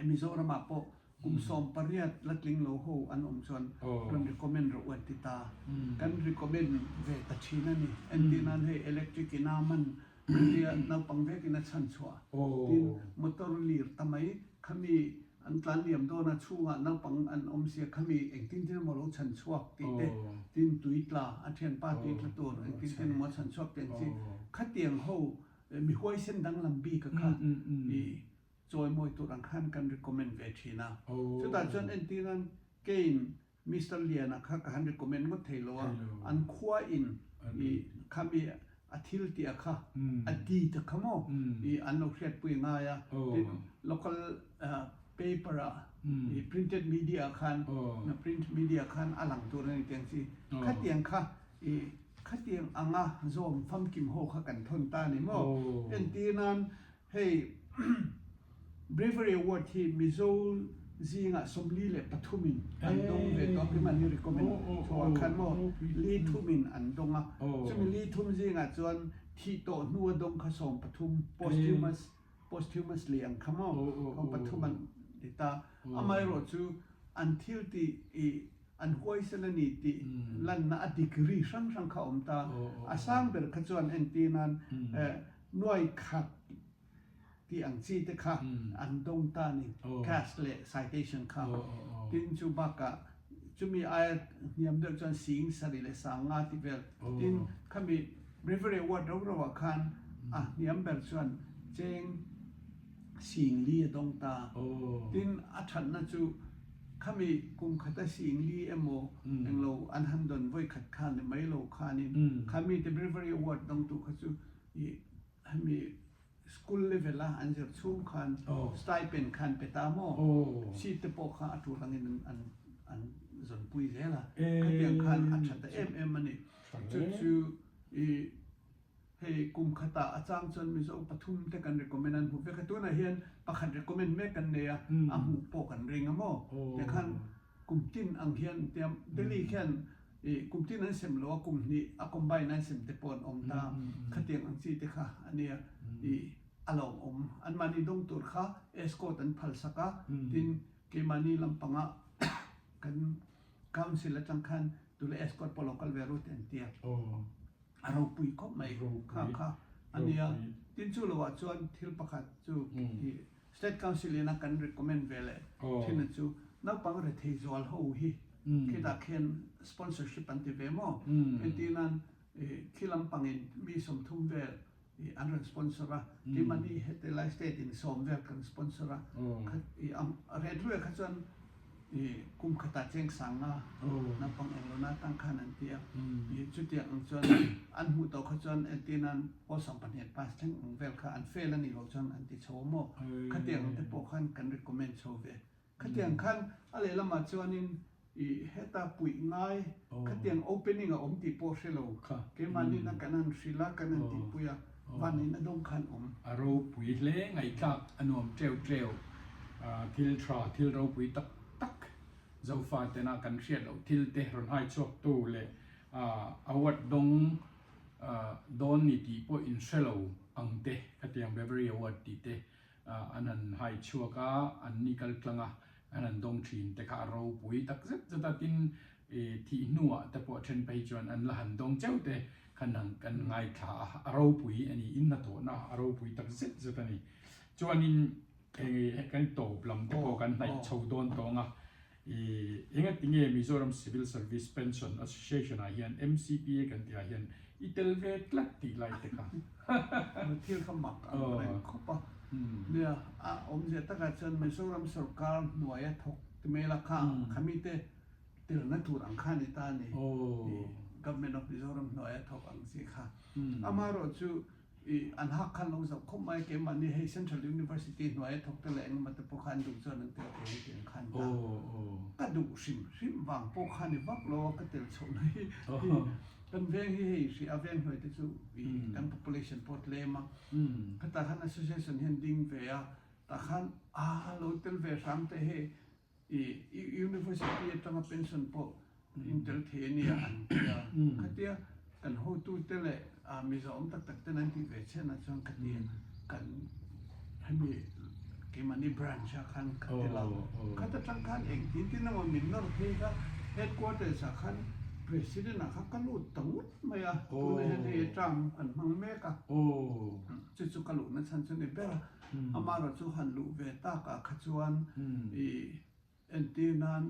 Speaker 3: Mizoram po kum som pariat latling lo ho an chuan kan recommend ro wat ta kan recommend ve ta thina ni andinan he electric inaman dia na pangve kina chan chua tin motor lir tamai khami อันตานเหลี่ยมโดนะชูอ่ะนังปังอันอมเสียขมีเองตินที่มอลชันชวกติเตตินตุยตลาอันเทียนป้าตุยตละตัวเองตินที่มอชันชวกเตียงสิคัดเตียงเฮามีห้วยเส้นดังลำบีก็ค่ะมีจอยมวยตัวรังคันกัน recommend เวทีนะสุดท้ายจนเอ็นตีนั้นเกมมิสเตอร์เลียนะค่ะกัน recommend งดเทโลอันคว้าอินอีคำมีอาทิลเตียค่ะอดีตขโมอีอันนกเรียดปุยง่ายอ่ะ local paper อี printed media คัน print media คันอลังตัวนั้นเตียงสิคัดเตียงค่ะอีคัดเตียงอ่างะโซมฟัมกิมโฮค่ะกันทนตานี่โมเอ็นตีนั้นให้ bravery award ที่มิโซซิงะสมลีเลปทุมินอันดงเวทอพิมันนี่ recommend ชัวคันโมลีทุมินอันดงอ่ะจะมีลีทุมซิงะจนที่โตนัวดงขสมปทุม posthumous เลียงขโมของปทุมันดิตาอามายโรจู until ที่อันห้วยเสนนีติลันนาอดีกรีช่างเขาอมตาอาสร้างเบรขจวนเอ็นตีนั้นหน่วยขัดที่อังซีเตค่ะอันดงตานี่ cast เล citation ค่ะตินจูบักะจูมีอายเนียมเดือดจนสิงสริเลสางาติเวลตินขมี bravery award เราว่าคันเนียมเบิดจวนเจงสิงลีดงตาตินอาชันนะจูขมีกุมขัดสิงลีเอโมเองเราอันหันดนไว้ขัดขานไม่เราขานินขมี the bravery award ดงตุขจูมี school level ละอันจะชุ่มคัน stipend คันเปตามอชีตปอค่ะอัตุรังอินอันจนปุยเจล่ะก็เพียงคันอันชัดมันนี่จูให้กุมขตาอาจารย์จนมีส่งปฐุมแต่กัน recommend อันผู้เวกตัวน่ะเฮียนปะคัน recommend แม่กันเนี่ยหูปอกันเริงอ่ะมอแต่คันกุมตินอังเฮียนเตรียมเดลี่แค่นกุมที่นั้นเสมล้อกุมนี้กุมใบนั้นเสมเตปอนอมตาขัดเตียงอังซีเตค่ะอันเนี้ยอารมณ์อันมันนี่ดงตัวค่ะเอสโกตันพัลสักะดินเกมันนี่ลำปังะกันคำสิละจังคันดูแลเอสโกตปลอกลเวรุเตนเตียอารมณ์ปุยก็ไม่ค่ะอันเนี้ยดินจูลว่าจวนทิลปะคัดจูstate council นักกัน recommend เวลที่นั่นจูนักปังเรทจอลหูฮีคิดว่าเขียน sponsorship อันที่เวมอเป็นที่นั้นคิดลำปังมีสมทุมเวลอันสปอนเซอร์ที่มันนี่เฮตไลฟ์สเตทอินสมเวลกันสปอนเซอร์เรดด้วยขจรกุมขตาเจงสังนับปังเองเราหน้าตั้งขนาดเดียวจุดเดียวจนอันหูโตขจรเอตินันพอสัมพันธ์ปัสเจงเวลค่ะอันเฟลนี่เราจนอันที่โชว์โมขเตียงแต่ปกขันกัน recommend โชว์เวขเตียงขันอะไรละมาจวนินเฮตาปุยง่ายขเตียง opening อมติโปเชโลเกมันนี่นักนั้นศิลากันนั่นติปุยวันนี้นัดงคัน
Speaker 2: อารมณ์ปุยเล่ไงครับอันนวมเทรลทิลทราทิลเราปุยตักเจ้าฟ้าแต่นักกันเชียดเราทิลเตะรอนไฮชอบตู้เลยอาวัดดงโดนนี่ตีพออินเชลอังเตะขัดยังเบเบอรี่อาวัดตีเตะอันนั้นไฮชัวก้าอันนี้กัลกลังอันนั้นดงทีนแต่ข้าเราปุยตักจะตัดตินที่นัวแต่พอเชนไปจวนอันละหันดงเจ้าเตะขันนังกันไงขาเราปุยอันนี้อินนัทโตนะเราปุยตักจะตันนี่จวนนินกันโตบลำแต่พอกันในชาวโดนตองยังไงติงมิโซรัม Civil Service Pension Association อาเฮียน MCPA กันที่อาเฮียนอิตาลีกลัดตีไล่เตะกัน
Speaker 3: เที่ยวขมักอะไรเขาปะเนี่ยผมจะตั้งแต่เชิญมิโซรัมสุรการหน่วยถกที่เมลักข้างขมิเตเตือนนักถูกอังคารในตานี่Government of Mizoram หน่วยถกอังสีค่ะอามาโรจูอันหักขันลงสับคมไม่เก็บมันนี่ให้ Central University หน่วยถกตะแหลงมันจะพวกขันดูจนนั่งเตะเองขันตาก็ดูสิมวางพวกขันนี่วักโลก็เตะชนให้กันเวงให้สิอาเวงหน่วยที่จูกัน population พอดเลมาก็ตาขัน association เห็นดิ้งเวียตาขันเราเตลเวียสามเตะให้ University ต้องมาเป็นส่วนพออินเตอร์เทเนียอันเดียขัดเดียกันโฮตูเตเลมีสองตักเตนันที่เวชนะช่วงขัดเดียกันให้มีเกมันนี่แบรนด์ชาคันขัดเดียเราขัดตั้งคันเองที่นั่นมันมินนอร์ที่ก็เฮดควอเตอร์ชาคัน president น่ะเขาก็รู้ตังหมดมั้ยตัวนี้จำอันมังเมกะจุกะลุนั่นฉันจนได้เบลอามาเราจูหันลูเวตากะขจวนอันที่นั้น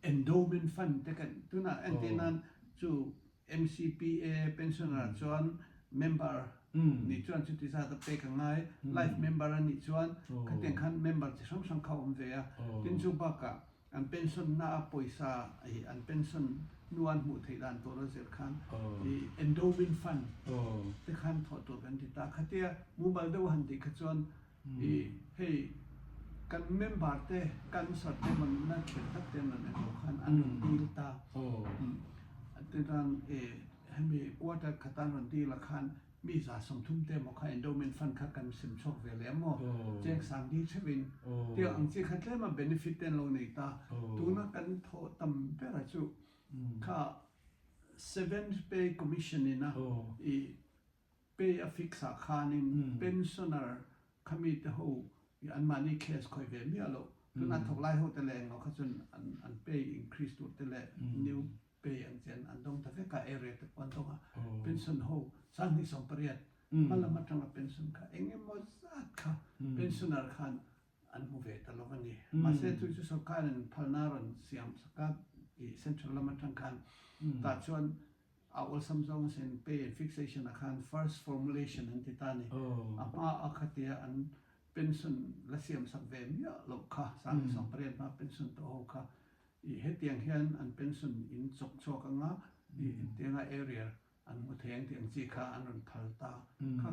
Speaker 3: endowment fund แต่กันตัวนั้นอันที่นั้นจู MCPA pensioner จวน member นี่จวนจุดที่จะไปกันง่าย life member นี่จวนก็แต่งคัน member จะส่งเข้าอมเวียตินจูบักะอัน pension น่าป่วยซาอัน pension นวลหมู่ไทยด้านตัวเราเสียคันendowment fund แต่คันถอดตัวกันที่ตาคัดเตียมูบัลเดวันที่ขจวนเฮ้กัน member เตกันสัตว์มันน่าเขียนทักเต็มนั่นเองคันอันดีลตาอันที่นั้นให้มีว่าแต่ขัดตันวันดีละคันมีสะสมทุนเต็มของ endowment fund คัดกันสิมชกเวลมอแจ้งสังดีเชวินเดี๋ยวอังจีคัดเล่มา benefit เต็มลงในตาตัวนั้นกันโทตั้มเปรจุค่ะ seventh pay commission นี่นะpay affix สาขาหนึ่ง pensioner ขมิตหูอันมานี่เคสคอยเวมีอะไรตัวนั้นถกไล่หัวตะแรงเราเขาจนอัน pay increase ตัวตะแรง new pay อันเจนอันตรงแต่ก็เอเรตวันตรงอ่ะ pension หูสร้างที่สองประเดียดมันละมาจังละ pension ค่ะเองมอสัดค่ะ pensioner คันอันมูเวตลอดวันนี้มาเสตุจุสกัดพัลนารันเสียมสกัดcentral ละมาจังคันตัดชวนเอาซัมซุงเซ็น pay fixation คัน first formulation อันที่ตานี่มาอาคติอันpension ละเสียมสักเวมยะลบค่ะสร้างที่สองประเดียดมา pension ตัวหูค่ะเฮ็ดอย่างเฮียนอัน pension อินจกชกังอ่ะเตียง area อันมุเทียงเตียงจีค่าอันนั้นพัลตา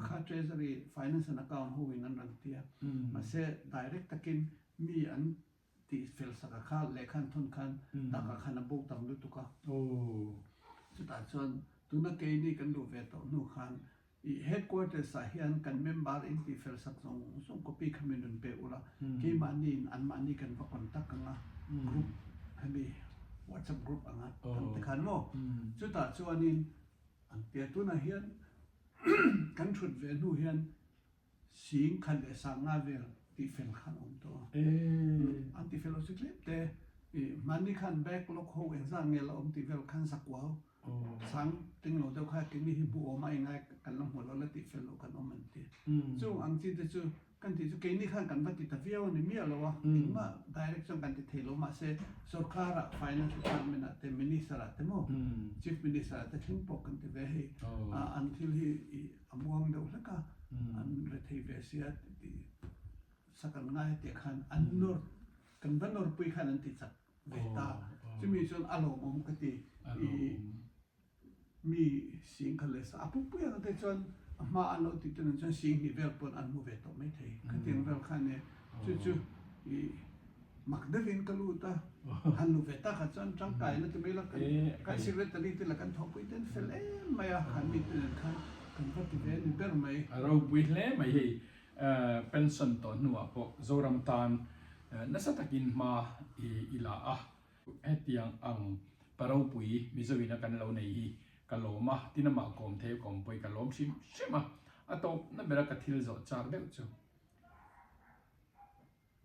Speaker 3: ค่า treasury finance and account หูวินันรันเตียมาเส direct ตะกินมีอันที่เฟลสักค่าเลขันทุนคันตากคันบุกตำลุตุกะสุดท้ายส่วนตุนเกนี่กันดูเวตนูคันheadquarters สาเหตุกัน member อินที่เฟลสักส่ง copy คำนึงเปอุละกี่มันนี่อันมันนี่กันว่าคนตักกันละ group ให้มี WhatsApp group อ่ะนะแต่ขันโมสุดท้ายส่วนนี้อันเปียตุนะเฮียนกันชุดเวนูเฮียนสิงคันเลสังอาเวลที่เฟลขันตัวอันที่เฟลสิคลิปแต่มันนี่คันแบกล็อกโฮเองสร้างเงี้ยเราที่เฟลขันสักวาวสังตึงเราเจ้าข้ากินนี่หิบุออกมาเองไงกันลำหัวเราละติเฟลกันอมันตีจู่อังที่จู่กันที่จู่กินนี่ขันกันวัดติดตะเวียวนี่มีอะไรวะถึงมา direction กันที่เทโลมาเสสุขการะ finance department เต็มมินิสระเต็มโม chief minister แต่ถึงปกกันที่เวให้อันที่อมวงเดียวแล้วก็อันเรทีเวเซียที่สักง่ายเดียขันอันนอร์กันบ้านนอร์ปุยขันอันที่สักเวตาจะมีส่วนอารมณ์มันก็ที่มีสิ่งคันเลสปุ๊บปุ๊บอย่างแต่ส่วนมาอันเราติดนั่นส่วนสิ่งที่เวลปนอันมูเวตไม่เท่ก็ที่เวลขันเนี่ยจู่มักเดวินก็รู้ตาฮันมูเวตาขัดส่วนจังไก่แล้วจะไม่ละกันการสิเรตรีที่ละกันทอปุยเต้นเฟลไม่อะขันมีตัวขันกันก็ที่เวนเบอร์ไม่
Speaker 2: เราบุยเล่ไม่เป็นส่วนตัวหนัวพวกโซรัมตานนัสตักินมาอีลาอะเอติยังอังปะเราปุยมิจวินักันเราในกะโลมาที่นำมากรมเทพกรมปุยกะโลมชิมาอะตบนั่นเป็นกะทิลโซจาร์เบลจู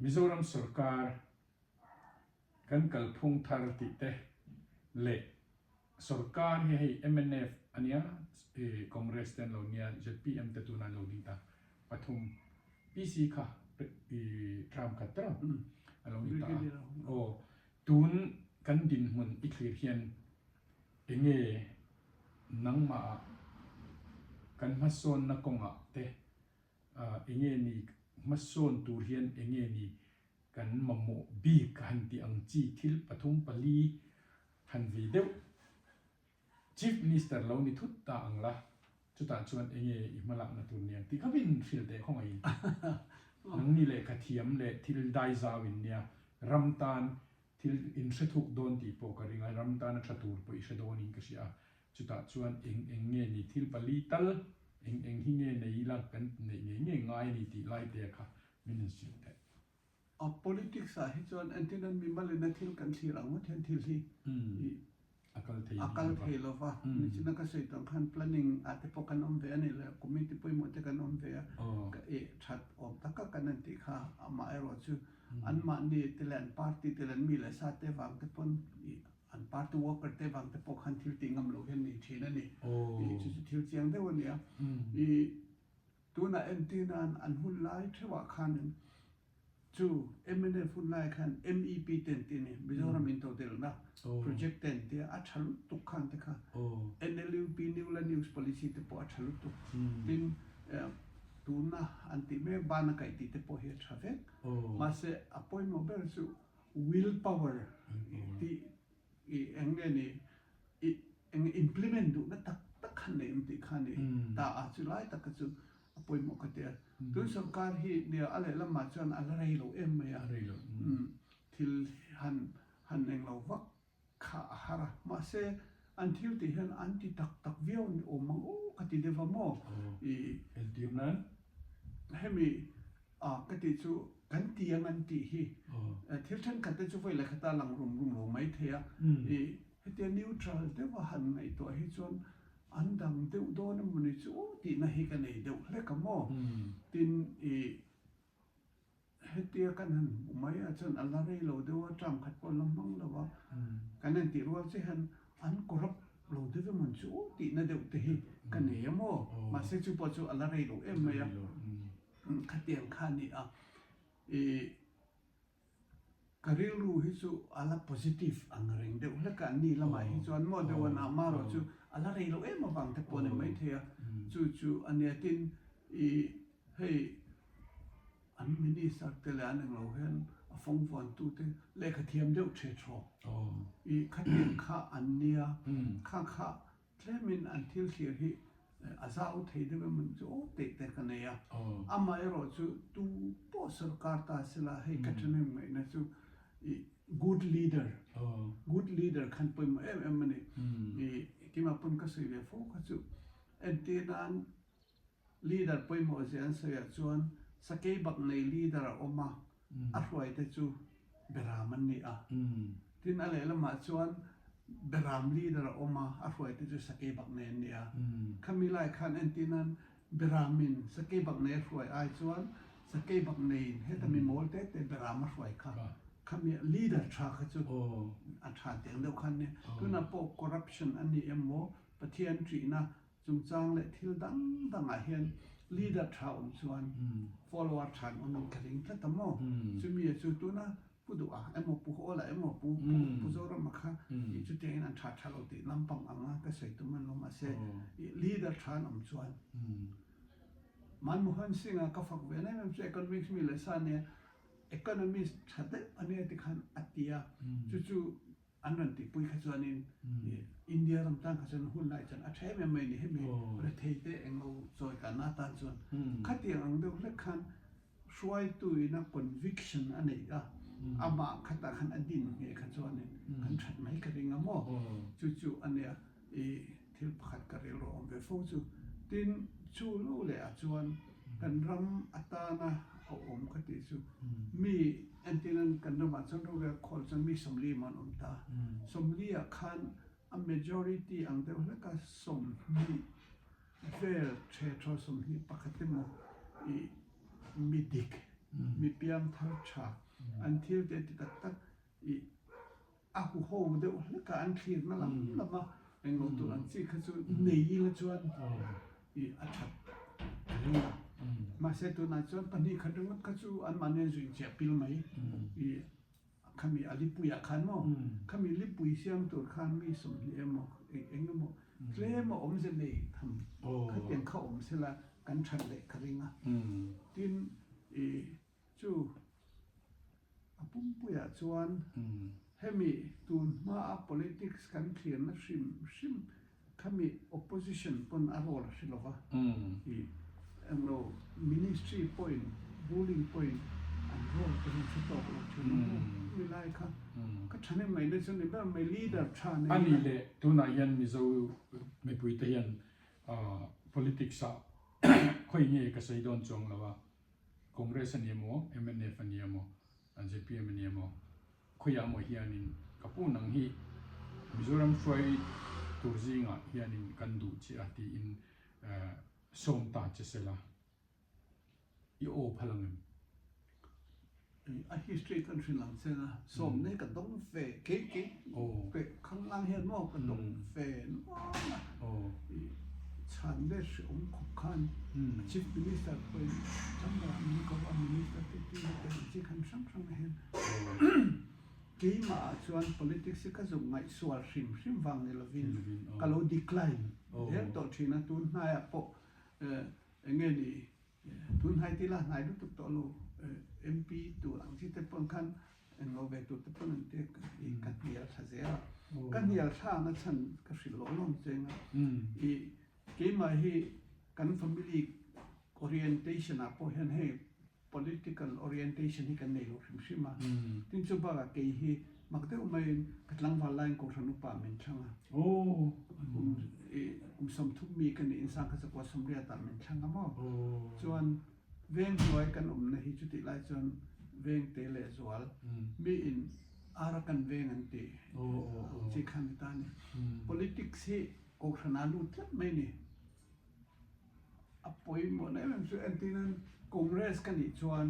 Speaker 2: มิโซรัมสุรการกันกัลพุงทาร์ติเตเล่สุรการให้ MNF อันนี้คอนเกรสเตนเราเนี่ย JPM แต่ตัวนั้นเราดีตาปฐุม PC ค่ะทรัมป์ขัดตร์เราดีตาโอ้ตุนกันดินมันอีกเรียนเองนังมากันมาโซนนักกงอ่ะเตเองนี่มาโซนตูเรียนเองนี่กันมาโมบีกันที่อังจีทิลปฐุมปลีหันวีเดียว Chief Minister เรานี่ทุตตาอังละจุดตาชวนเองอีมาลักนัตุนเนี่ยที่เขาเป็นฟิลเดของไอ้นังนี่เลยกระเทียมเลยทิลไดซาวินเนี่ยรัมตานทิลอินเสถุกโดนตีโปกริงไอรัมตานชัตูร์ปอิเสดอนิงก็เสียจุดตาชวนเองเงี้ยนี่ทิลปลีตัลเองที่เงี้ยในอีลักเป็นในเงี้ยง่ายนี่ที่ไล่เดียค่ะมินิสเตอร์
Speaker 3: politics อ่ะที่ชวนอันที่นั้นมีมาเลยนะทิลกันทีหลังว่าทิลที่akal thelo va ni china ka sei tang khan planning ate pokan om ve ani le committee poi mo te kan om ve ka e that om taka kanan ti kha ama ero chu an ma ni tilan party tilan mi le sa te wang te pon an part worker te bang te pok han thil ti ngam lo hen ni thina ni chu thil chiang de won ya I tuna entina an hun lai thewa khan chu MNA hun lai khan MEP ten ti ni Mizoram in total na project ten ti a thalu tuk khan te kha NLUP new la news policy te po a thalu tuk tin tuna anti me ban kai ti te po he traffic ma se appoint mo ber chu willpower ti enge ni implement du na tak khan ne ti khan ni ta a chu lai tak chu appoint mo ka te tu sarkar hi ne ale lama chan ala rei lo em me ya thil han eng lo wak kha hara ma se until ti han anti tak viau ni o mang o ka ti deva mo
Speaker 2: el tiam nan
Speaker 3: hemi ka ti chu kan tiang an ti hi thil than ka te chu voi la khata lang rum lo mai thea he neutral te wa han nei to hi chon an dang deu do na mun chu ti na hi ka nei deu le ka mo tin he tia kan han mai a chon ala rei lo de wa tram khat pon lam mang lo wa kan an ti ro che han an corrupt lo de mun chu ti na deu te hi ka nei mo ma se chu po chu ala rei lo em me ya ka tiang khan ni karil ru hi chu ala positive ang reng de la ka ni la mai hi chuan mo de wana ma ro chu ala rei lo em bang te pon mai thea chu ania tin hey an minister te la an lo hen a phong fon tu te le kha thiam deu che tro kha tin kha an nia kha tlemin until here hi azau thei de mun chu te ka ne ya ama ero chu tu po sarkar ta sila hey ka thane mai na chu good leader khan poi em ni kima pun ka sei ve fo ka chu entenan leader poi mo zen se ya chuan sakei bak nei leader oma a roi te chu beraman ni tin ale lama chuan beram leader oma a roi te chu sakei bak nei ni khami lai khan entenan beramin sakei bak nei roi ai chuan sakei bak nei hetami mol te beram a roi kha khami leader tha kha chu a tha teng deu khan ne tuna po corruption ani emo pathian tri na chungchang le thil dang a hian leader tha chuan follower than on karing tla tamo chumi chu tuna pudu a emo pu hola emo pu zora makha chu te an tha lo ti lampang anga ka sei tu man lo ma se leader than chuan manmohan singh ka fak ve na mem economics mi le sa ne economist thate ane ti khan atia chu anran ti pui kha chuanin India ram tang kha chan hun lai chan a thai me mai ni he me re thei te englo choi ka na tan chuan khati ang de le khan shwai tu ina conviction ane ama khata khan adin nge kha chuanin kan that mai ka ringa mo chu ane thil pakhat ka re ro ve fo chu tin chu lu le a chuan kan ram atana om khati chu mi antinan kan ma chon ro ga khol chan mi somli man ta somli a khan a majority ang de la ka som mi ver che tro som hi pakhatimo mi dik mi piam thar cha until de tak a hu ho de la ka an thir na lama englo tu an chi kha chu nei la chuan a that ma se tu na chuan pani khadung ka chu an mane zui che pil mai khami alipuya khan mo khami lipui siam tur khan mi som li emo engmo tlemo om se nei tham khateng kha om se la kan that le kharinga tin chu apum puya chuan hemi tun ma politics kan thlian na shim khami opposition pon a rol silova englo ministry point ruling point and role to the top of we like ka thane mai ne chon ba mai leader thane
Speaker 2: ani le tuna yan mizo me pui te yan politics sa khoi nge ka sei don chong lawa congress ani mo MNF ani mo JPM ani mo khoya mo hianin kapu nang hi Mizoram Swai Turzinga hianin kandu chi ati in som ta chesela I o phalangem
Speaker 3: a history country lang sena som ne ka dong fe ke pe khang lang hian mo ka dong fe no chan de shom khan chief minister pe chamba ni ko minister te ti kan sam hen ke ma chuan politics ka zum ngai sual hrim wang ne lovin ka lo decline he to thina tun na ya po nge ni tun hai ti la nai du to lo MP tu ang chi te pon khan en lo ve tu te pon te I ka tia sa zea kan ya tha na chan ka sil lo lom chenga I ke ma hi kan family orientation a po hen he political orientation hi kan nei lo shima tin chu ba ke hi makte umai katlang walain ko thanu pa min thanga som thum mi kan insan ka sa ko somria ta min thanga mo chuan veng loi kan na hi chuti lai chuan veng te le zual mi in ara kan veng an te chi khan ta ni politics hi ko thana lu tlat mai ni apoi mo na em su antinan congress kan ni chuan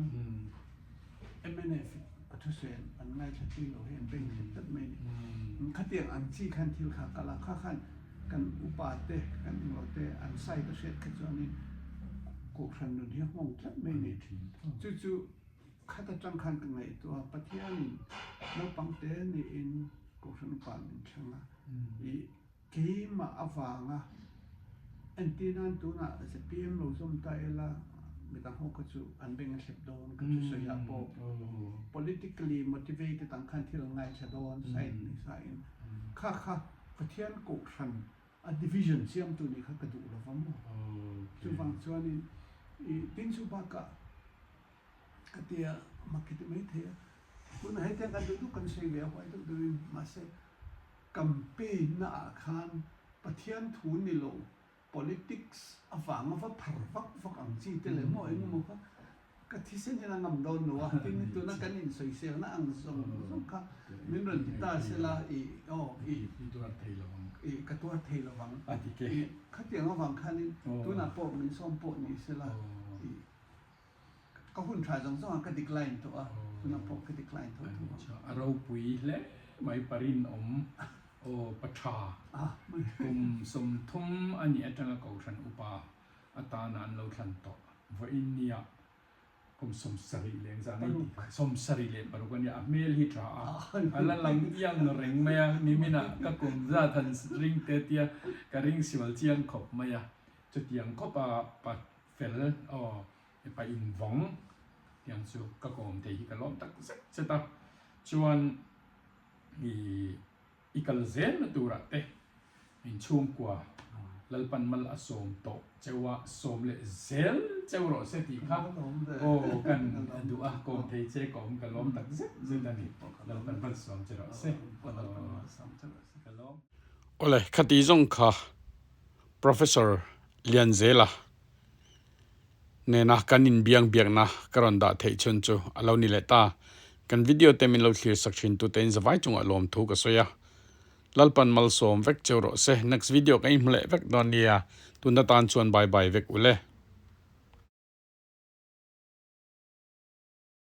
Speaker 3: MNF pathusen an ngai thati lo hen beng tlat mai ni khatiang an chi khan thil kha kala kha khan kan upa te kan lo te an sai ka set ka chuan ni ko khan nu hi hong tlat mai ni chu khata chang khan ka ngai to pathian no pang te ni in ko khan pa min thanga I ke ma awanga antinan tu na se PM lo som ta ela mi ta ho ka chu an beng a sep don ka chu so ya po politically motivated ang khan thil ngai cha don sai ni sai kha pathian ko khan a division siam tu ni kha ka du lo vam chu wang chuan I tin chu ba ka tia makit mai the kun hai ta ka du kan sei ve hoi tu ma se campaign na khan pathian thu ni lo politics awang wa pharwak wak ang chi te le mo eng mo ka thisen na ngam don no wa tin tu na kan in soi se na ang song ka min ron ta se la I
Speaker 2: tu na thei lo
Speaker 3: ka tu thei lo wang
Speaker 2: ati ke
Speaker 3: ka tia ngam wang khan tu na po min som po ni se la ka hun try jong ka decline to tu na po ka decline to
Speaker 2: arau pui le mai parin patha kum som thum ani atanga ko than upa atana an lo thlan to va inia kum som sari leng za ni som sari le parukan ya mel hi tra ala lang yang reng maya nimina ka kum za than ring te tia ka ring siwal chiang khop maya chutiang khopa pa fel pa in vong yang su ka kom te hi ka lom tak se ta chuan ikal zen na tura te in chum kwa lalpan mal asom to chewa som le zel chewro se ti kha kan du kom thei che kom ka lom tak zen da ni lalpan mal som chero se ka lom
Speaker 1: ole khati jong kha professor Lian Zela ne na kanin biang na karon da thei chun chu alo ni le ta kan video temin lo clear section tu ten zawai chung alom thu ka soya lalpan mal som vek chero se next video ka imle vek don nia tunda tan chuan bye bye vek ule